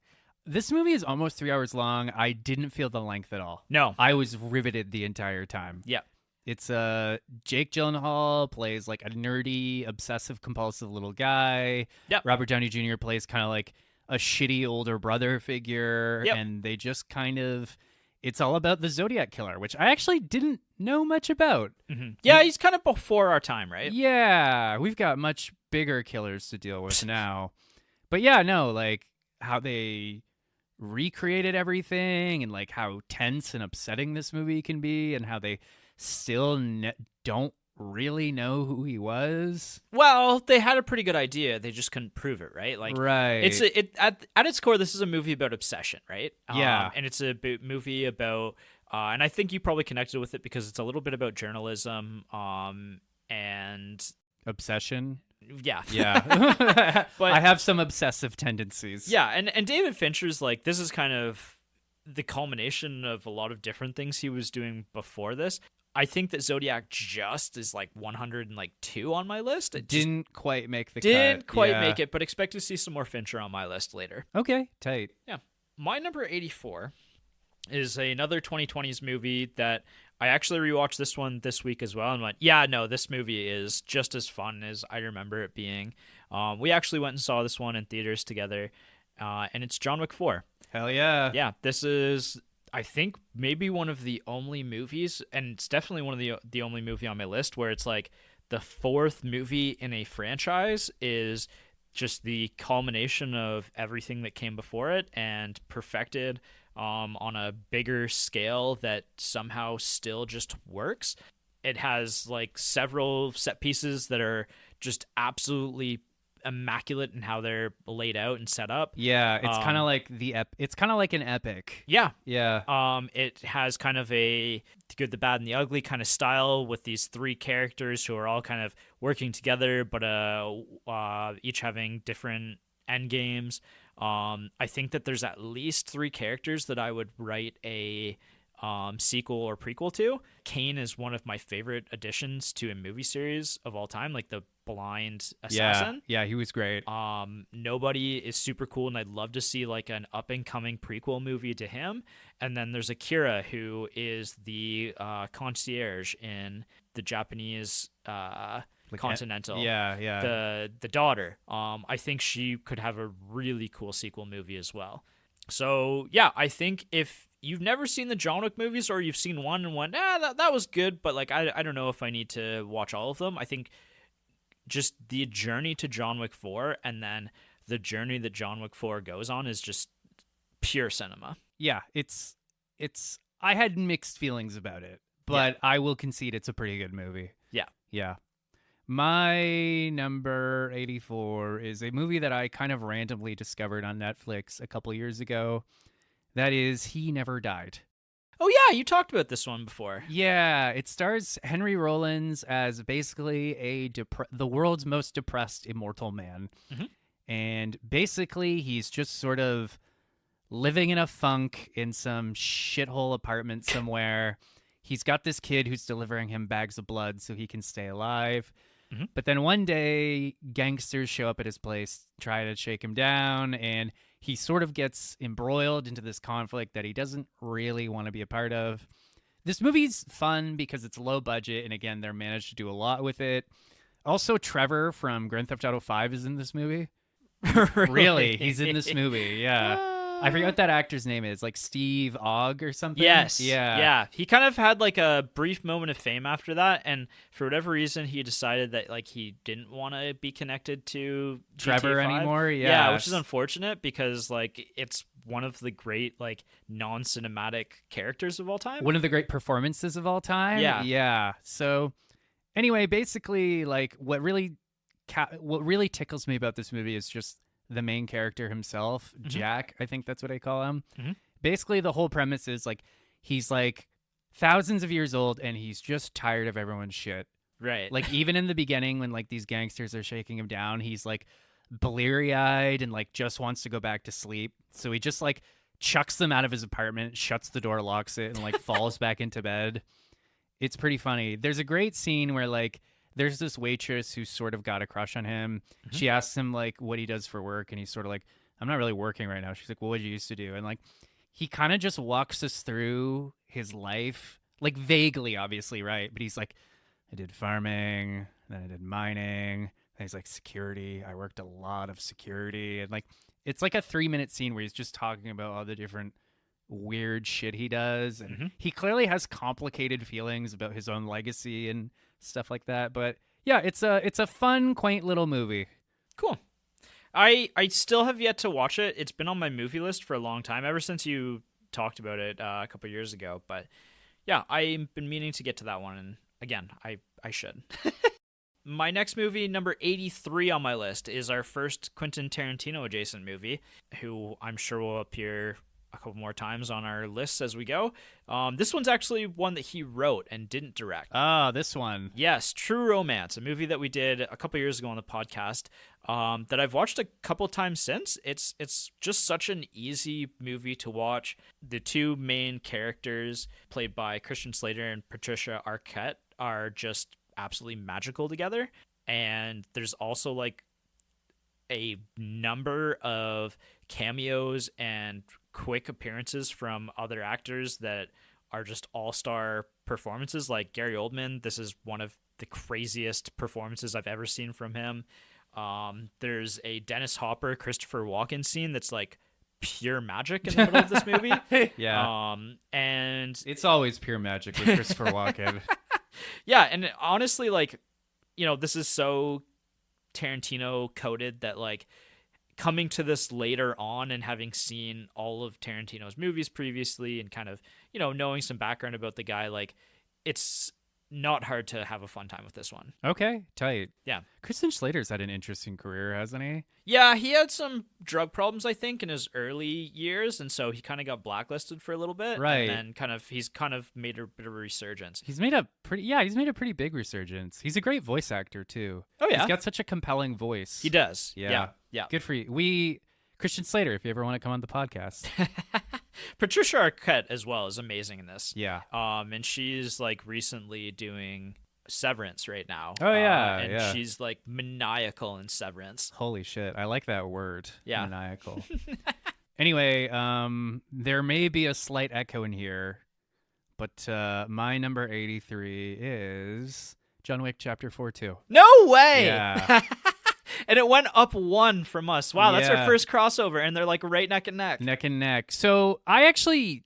This movie is almost 3 hours long. I didn't feel the length at all. No. I was riveted the entire time. Yeah. It's Jake Gyllenhaal plays like a nerdy, obsessive compulsive little guy. Yep. Robert Downey Jr. plays kind of like a shitty older brother figure. Yep. And they just kind of, it's all about the Zodiac Killer, which I actually didn't know much about. Mhm. Yeah, he's kind of before our time, right? Yeah, we've got much bigger killers to deal with now. But yeah, no, like how they recreated everything and like how tense and upsetting this movie can be and how they still don't really know who he was. Well, they had a pretty good idea. They just couldn't prove it, right? Like, Right. It's at its core, this is a movie about obsession, right? Yeah. And it's a movie about, and I think you probably connected with it because it's a little bit about journalism, and Obsession. yeah, Yeah. But- I have some obsessive tendencies. yeah, and David Fincher's like, this is kind of the culmination of a lot of different things he was doing before this. I think that Zodiac just is like 102 on my list. It just Didn't quite make the didn't cut. quite Yeah. make it, but expect to see some more Fincher on my list later. Okay, tight. Yeah. My number 84 is another 2020s movie that I actually rewatched this one this week as well and went, yeah, no, this movie is just as fun as I remember it being. We actually went and saw this one in theaters together, and it's John Wick 4. Hell yeah. Yeah, this is, I think, maybe one of the only movies, and it's definitely one of the only movie on my list where it's like the fourth movie in a franchise is just the culmination of everything that came before it and perfected on a bigger scale that somehow still just works. It has like several set pieces that are just absolutely immaculate in how they're laid out and set up. Yeah, it's kind of like it's kind of like an epic. Yeah. Yeah. It has kind of a the good, the bad, and the ugly kind of style with these three characters who are all kind of working together, but each having different end games. I think that there's at least three characters that I would write a sequel or prequel to. Kane is one of my favorite additions to a movie series of all time, like the blind assassin. Yeah, he was great. Nobody is super cool, and I'd love to see like an up and coming prequel movie to him. And then there's Akira, who is the concierge in the Japanese Continental. Yeah. The daughter. I think she could have a really cool sequel movie as well. So yeah, I think if you've never seen the John Wick movies, or you've seen one and went, that was good, but like I don't know if I need to watch all of them. I think just the journey to John Wick 4 and then the journey that John Wick 4 goes on is just pure cinema. Yeah, it's I had mixed feelings about it, but I will concede it's a pretty good movie. Yeah. Yeah. My number 84 is a movie that I kind of randomly discovered on Netflix a couple years ago. That is He Never Died. Oh, yeah, you talked about this one before. Yeah, it stars Henry Rollins as basically the world's most depressed immortal man. Mm-hmm. And basically, he's just sort of living in a funk in some shithole apartment somewhere. He's got this kid who's delivering him bags of blood so he can stay alive. Mm-hmm. But then one day, gangsters show up at his place, try to shake him down, and he sort of gets embroiled into this conflict that he doesn't really want to be a part of. This movie's fun because it's low budget, and again, they're managed to do a lot with it. Also, Trevor from Grand Theft Auto 5 is in this movie. Really? He's in this movie, yeah. I forget what that actor's name is, like Steve Ogg or something. Yes. Yeah. Yeah. He kind of had like a brief moment of fame after that, and for whatever reason, he decided that like he didn't want to be connected to Trevor GTA 5 anymore. Yeah, which is unfortunate because like it's one of the great like non-cinematic characters of all time. One of the great performances of all time. Yeah. Yeah. So anyway, basically, like what really tickles me about this movie is just the main character himself, Mm-hmm. Jack, I think that's what I call him. Mm-hmm. Basically, the whole premise is like he's like thousands of years old and he's just tired of everyone's shit. Right. Like even in the beginning when like these gangsters are shaking him down, he's like bleary-eyed and like just wants to go back to sleep. So he just like chucks them out of his apartment, shuts the door, locks it, and like falls back into bed. It's pretty funny. There's a great scene where like there's this waitress who's sort of got a crush on him. Mm-hmm. She asks him like what he does for work, and he's sort of like, I'm not really working right now. She's like, well, what did you used to do? And like he kind of just walks us through his life, like vaguely, obviously, right? But he's like, I did farming, then I did mining. And he's like, security. I worked a lot of security. And like it's like a 3-minute scene where he's just talking about all the different weird shit he does. And Mm-hmm. he clearly has complicated feelings about his own legacy and stuff like that. But yeah, it's a fun, quaint little movie. Cool. I still have yet to watch it. It's been on my movie list for a long time, ever since you talked about it a couple years ago. But yeah, I've been meaning to get to that one, and again, I should. My next movie, number 83 on my list, is our first Quentin Tarantino adjacent movie, who I'm sure will appear a couple more times on our lists as we go. This one's actually one that he wrote and didn't direct. Ah, this one. Yes, True Romance, a movie that we did a couple years ago on the podcast, that I've watched a couple times since. It's just such an easy movie to watch. The two main characters, played by Christian Slater and Patricia Arquette, are just absolutely magical together. And there's also like a number of cameos and quick appearances from other actors that are just all-star performances. Like Gary Oldman, this is one of the craziest performances I've ever seen from him. There's a Dennis Hopper, Christopher Walken scene that's like pure magic in the middle of this movie. Yeah. And It's always pure magic with Christopher Walken. yeah, and honestly, like, this is so Tarantino coded that like coming to this later on and having seen all of Tarantino's movies previously and kind of, knowing some background about the guy, like it's not hard to have a fun time with this one. Okay, tight. Yeah. Christian Slater's had an interesting career, hasn't he? Yeah, he had some drug problems, I think, in his early years, and so he kind of got blacklisted for a little bit. Right. And then he's kind of made a bit of a resurgence. He's made a pretty big resurgence. He's a great voice actor too. Oh yeah. He's got such a compelling voice. He does. Yeah. Yeah. Good for you. Christian Slater, if you ever want to come on the podcast. Patricia Arquette as well is amazing in this. Yeah. And she's like recently doing Severance right now. Oh yeah. And she's like maniacal in Severance. Holy shit. I like that word. Yeah. Maniacal. Anyway, there may be a slight echo in here, but my number 83 is John Wick Chapter 4 2. No way! Yeah. And it went up one from us. Wow, that's our Yeah. first crossover, and they're like right neck and neck. Neck and neck. So I actually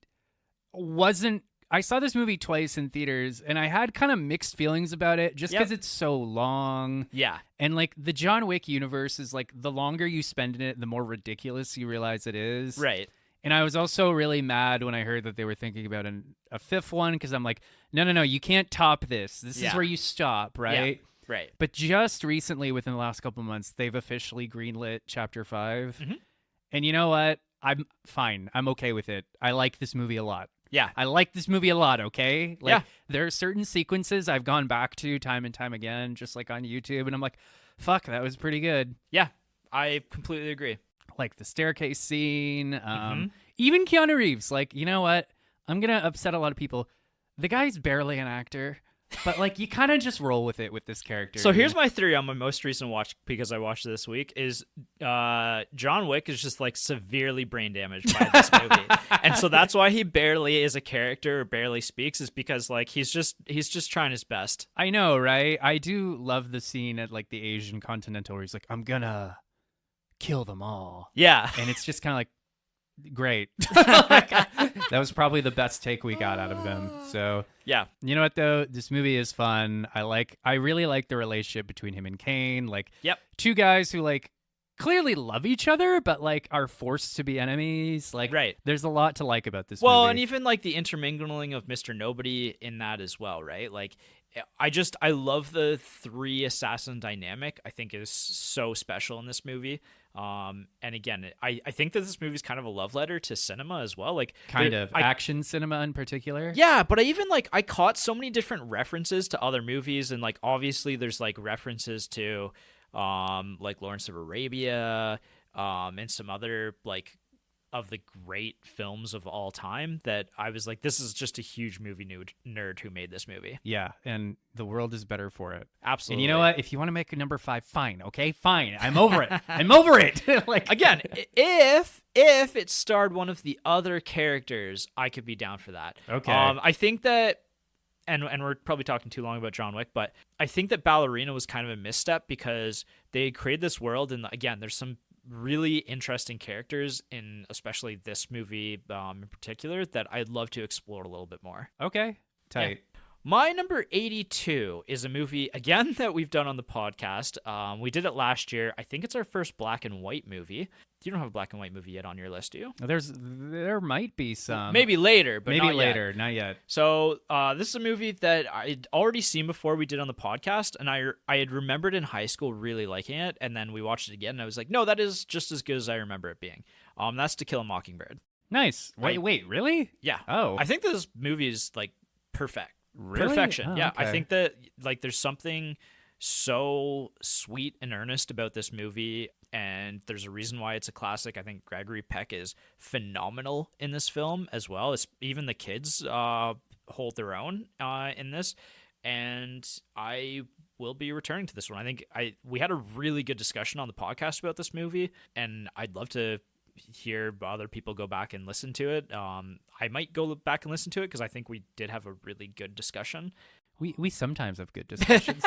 I saw this movie twice in theaters, and I had kind of mixed feelings about it just because it's so long. Yeah. And like the John Wick universe is like the longer you spend in it, the more ridiculous you realize it is. Right. And I was also really mad when I heard that they were thinking about a fifth one because I'm like, no, you can't top this. This is where you stop, right? Yeah. Right. But just recently, within the last couple months, they've officially greenlit Chapter 5. Mhm. And you know what? I'm fine. I'm okay with it. I like this movie a lot. Yeah. I like this movie a lot, okay? Like, Yeah. there are certain sequences I've gone back to time and time again, just like on YouTube, and I'm like, fuck, that was pretty good. Yeah. I completely agree. Like the staircase scene, Mhm. even Keanu Reeves. Like, you know what? I'm going to upset a lot of people. The guy's barely an actor. But like you kind of just roll with it with this character. So here's my theory on my most recent watch, because I watched it this week, is John Wick is just like severely brain damaged by this movie. And so that's why he barely is a character or barely speaks, is because like he's just trying his best. I know, right? I do love the scene at like the Asian Continental where he's like, I'm gonna kill them all. Yeah. And it's just kind of like, great. That was probably the best take we got out of him. So Yeah. you know what though, this movie is fun. I really like the relationship between him and Kane. Like, Yep. two guys who like clearly love each other, but like are forced to be enemies. Like, Right. there's a lot to like about this Well, movie. and even like the intermingling of Mr. Nobody in that as well, right? Like I love the three assassin dynamic. I think is so special in this movie. And again, I think that this movie is kind of a love letter to cinema as well. Like kind of action cinema in particular. Yeah, but I caught so many different references to other movies, and like obviously there's like references to like Lawrence of Arabia, and some other like of the great films of all time that I was like, this is just a huge movie nerd who made this movie. Yeah, and the world is better for it. Absolutely. And you know what? If you want to make a number 5, fine. Okay, fine. I'm over it. I'm over it. Like Again, if it starred one of the other characters, I could be down for that. Okay. I think that, and we're probably talking too long about John Wick, but I think that Ballerina was kind of a misstep because they created this world, and again, there's some really interesting characters in especially this movie in particular that I'd love to explore a little bit more. Okay, tight. Yeah. My number 82 is a movie, again, that we've done on the podcast. We did it last year. I think it's our first black and white movie. You don't have a black and white movie yet on your list, do you? There might be some. Maybe later, but maybe not later, yet. not yet. So this is a movie that I'd already seen before we did on the podcast, and I had remembered in high school really liking it, and then we watched it again, and I was like, no, that is just as good as I remember it being. That's To Kill a Mockingbird. Nice. Wait, really? Yeah. Oh. I think this movie is like perfect. Really? Perfection. Oh, Yeah. I okay. think that like there's something so sweet and earnest about this movie, and there's a reason why it's a classic. I think Gregory Peck is phenomenal in this film as well. It's, even the kids hold their own in this, and I will be returning to this one. I think we had a really good discussion on the podcast about this movie, and I'd love to hear other people go back and listen to it. I might go back and listen to it because I think we did have a really good discussion. We sometimes have good discussions.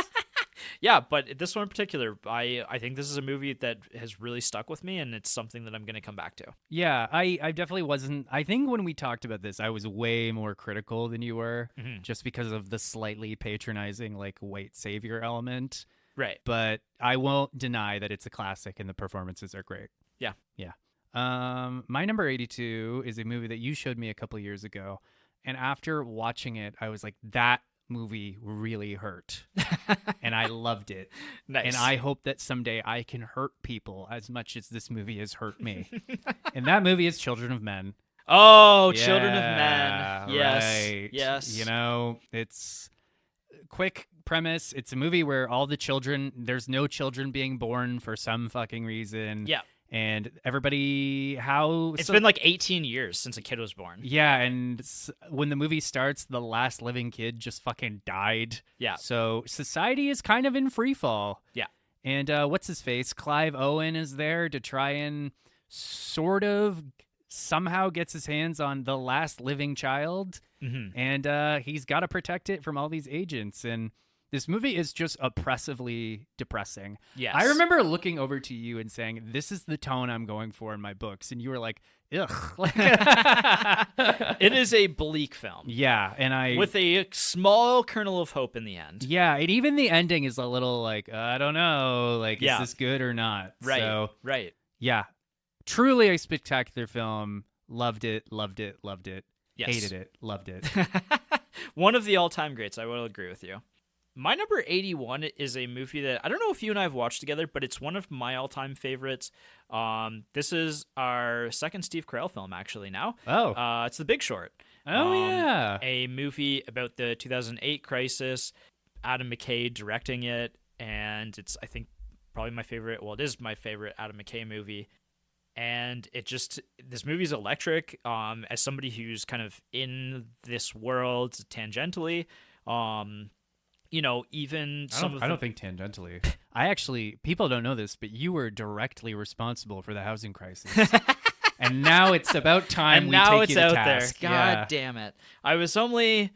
Yeah, but this one in particular, I think this is a movie that has really stuck with me, and it's something that I'm going to come back to. Yeah, I definitely wasn't. I think when we talked about this, I was way more critical than you were, just because of the slightly patronizing, like, white savior element. Right. But I won't deny that it's a classic and the performances are great. Yeah. Yeah. My number 82 is a movie that you showed me a couple years ago. And after watching it, I was like, that movie really hurt. And I loved it. Nice. And I hope that someday I can hurt people as much as this movie has hurt me. And that movie is Children of Men. Oh, Children of Men. Yes. Right. Yes. You know, it's quick premise. It's a movie where all the children, there's no children being born for some fucking reason. Yeah. And everybody, It's been like 18 years since a kid was born. Yeah, and when the movie starts, the last living kid just fucking died. Yeah. So society is kind of in free fall. Yeah. And what's his face? Clive Owen is there to try and sort of somehow gets his hands on the last living child. Mm-hmm. And he's got to protect it from all these agents. And this movie is just oppressively depressing. Yes. I remember looking over to you and saying, this is the tone I'm going for in my books. And you were like, ugh. It is a bleak film. Yeah. And with a small kernel of hope in the end. Yeah. And even the ending is a little like, I don't know. Like, is this good or not? Right. So, right. Yeah. Truly a spectacular film. Loved it. Loved it. Loved it. Yes. Hated it. Loved it. One of the all-time greats. I will agree with you. My number 81 is a movie that I don't know if you and I have watched together, but it's one of my all-time favorites. This is our second Steve Carell film, actually, now. Oh. It's The Big Short. Oh, yeah. A movie about the 2008 crisis. Adam McKay directing it, and it's, I think, probably my favorite. Well, it is my favorite Adam McKay movie. And this movie's electric. As somebody who's kind of in this world tangentially, you know, even I don't think tangentially. People don't know this, but you were directly responsible for the housing crisis. And now it's about time and we now take it's you to out task. there. God damn it. I was only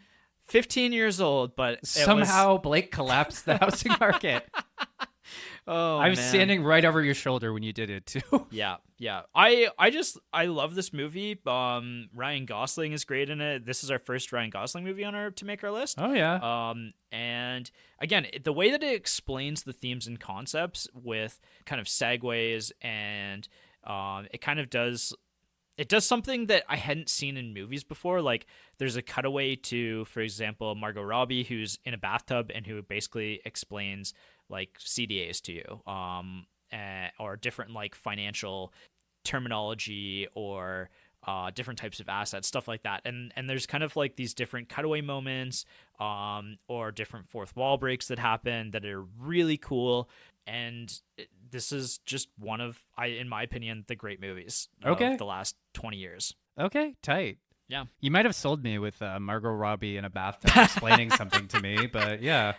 15 years old, but somehow Blake collapsed the housing market. Oh, I was man. standing right over your shoulder when you did it too. Yeah. I love this movie. Ryan Gosling is great in it. This is our first Ryan Gosling movie to make our list. Oh yeah. And again, the way that it explains the themes and concepts with kind of segues, and it kind of does something that I hadn't seen in movies before. Like, there's a cutaway to, for example, Margot Robbie, who's in a bathtub and who basically explains like CDAs to you, or different like financial terminology, or different types of assets, stuff like that. And there's kind of like these different cutaway moments, or different fourth wall breaks that happen that are really cool. And this is just one of, in my opinion, the great movies of the last 20 years. Okay, tight. Yeah. You might have sold me with Margot Robbie in a bathtub explaining something to me, but yeah.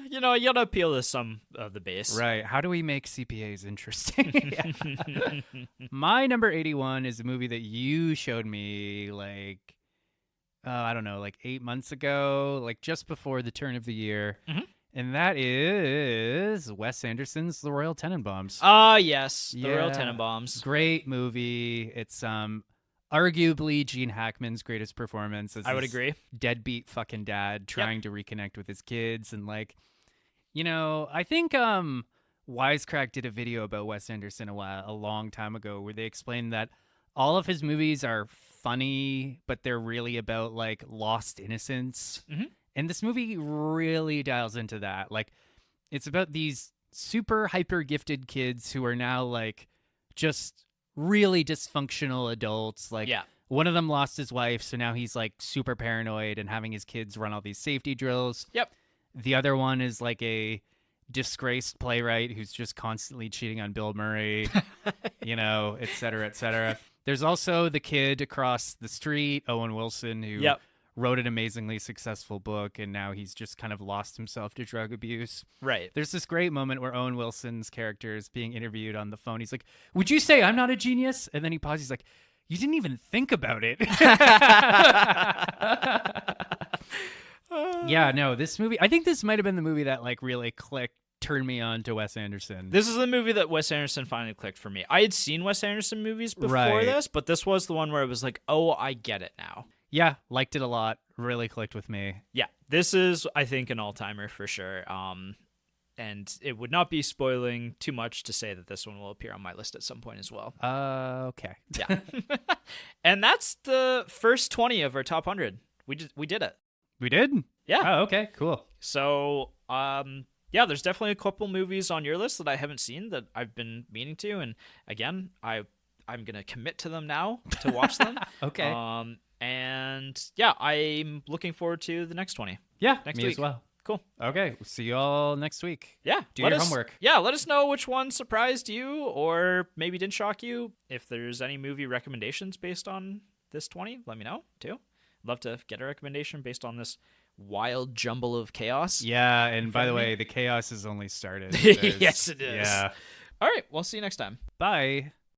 You know, you gotta appeal to some of the base. Right. How do we make CPAs interesting? My number 81 is a movie that you showed me like, I don't know, like 8 months ago, like just before the turn of the year. Mm-hmm. And that is Wes Anderson's The Royal Tenenbaums. Yes. The Royal Tenenbaums. Great movie. It's arguably Gene Hackman's greatest performance. As I would agree. Deadbeat fucking dad trying to reconnect with his kids. And like, you know, I think Wisecrack did a video about Wes Anderson a long time ago where they explained that all of his movies are funny, but they're really about like lost innocence. Mm-hmm. And this movie really dials into that. Like, it's about these super hyper gifted kids who are now like just really dysfunctional adults. Like, Yeah. one of them lost his wife, so now he's like super paranoid and having his kids run all these safety drills. Yep. The other one is like a disgraced playwright who's just constantly cheating on Bill Murray, et cetera, et cetera. There's also the kid across the street, Owen Wilson, who Yep. wrote an amazingly successful book, and now he's just kind of lost himself to drug abuse. Right. There's this great moment where Owen Wilson's character is being interviewed on the phone. He's like, "Would you say I'm not a genius?" And then he pauses. He's like, "You didn't even think about it." Yeah, no, this movie, I think this might have been the movie that like really turned me on to Wes Anderson. This is the movie that Wes Anderson finally clicked for me. I had seen Wes Anderson movies before Right. this, but this was the one where it was like, oh, I get it now. Yeah, liked it a lot. Really clicked with me. Yeah, this is, I think, an all-timer for sure. And it would not be spoiling too much to say that this one will appear on my list at some point as well. Okay. Yeah. And that's the first 20 of our top 100. We did it. We did? Yeah. Oh, okay, cool. So, yeah, there's definitely a couple movies on your list that I haven't seen that I've been meaning to, and again, I'm gonna commit to them now to watch them. Okay. And yeah, I'm looking forward to the next 20. Yeah, next me week. as well. Cool. Okay, we'll see you all next week. Yeah. Do your homework. Yeah, let us know which one surprised you or maybe didn't shock you. If there's any movie recommendations based on this 20, let me know too. Love to get a recommendation based on this wild jumble of chaos. Yeah, and by the way, the chaos has only started. Yes, it is. Yeah. All right, we'll see you next time. Bye.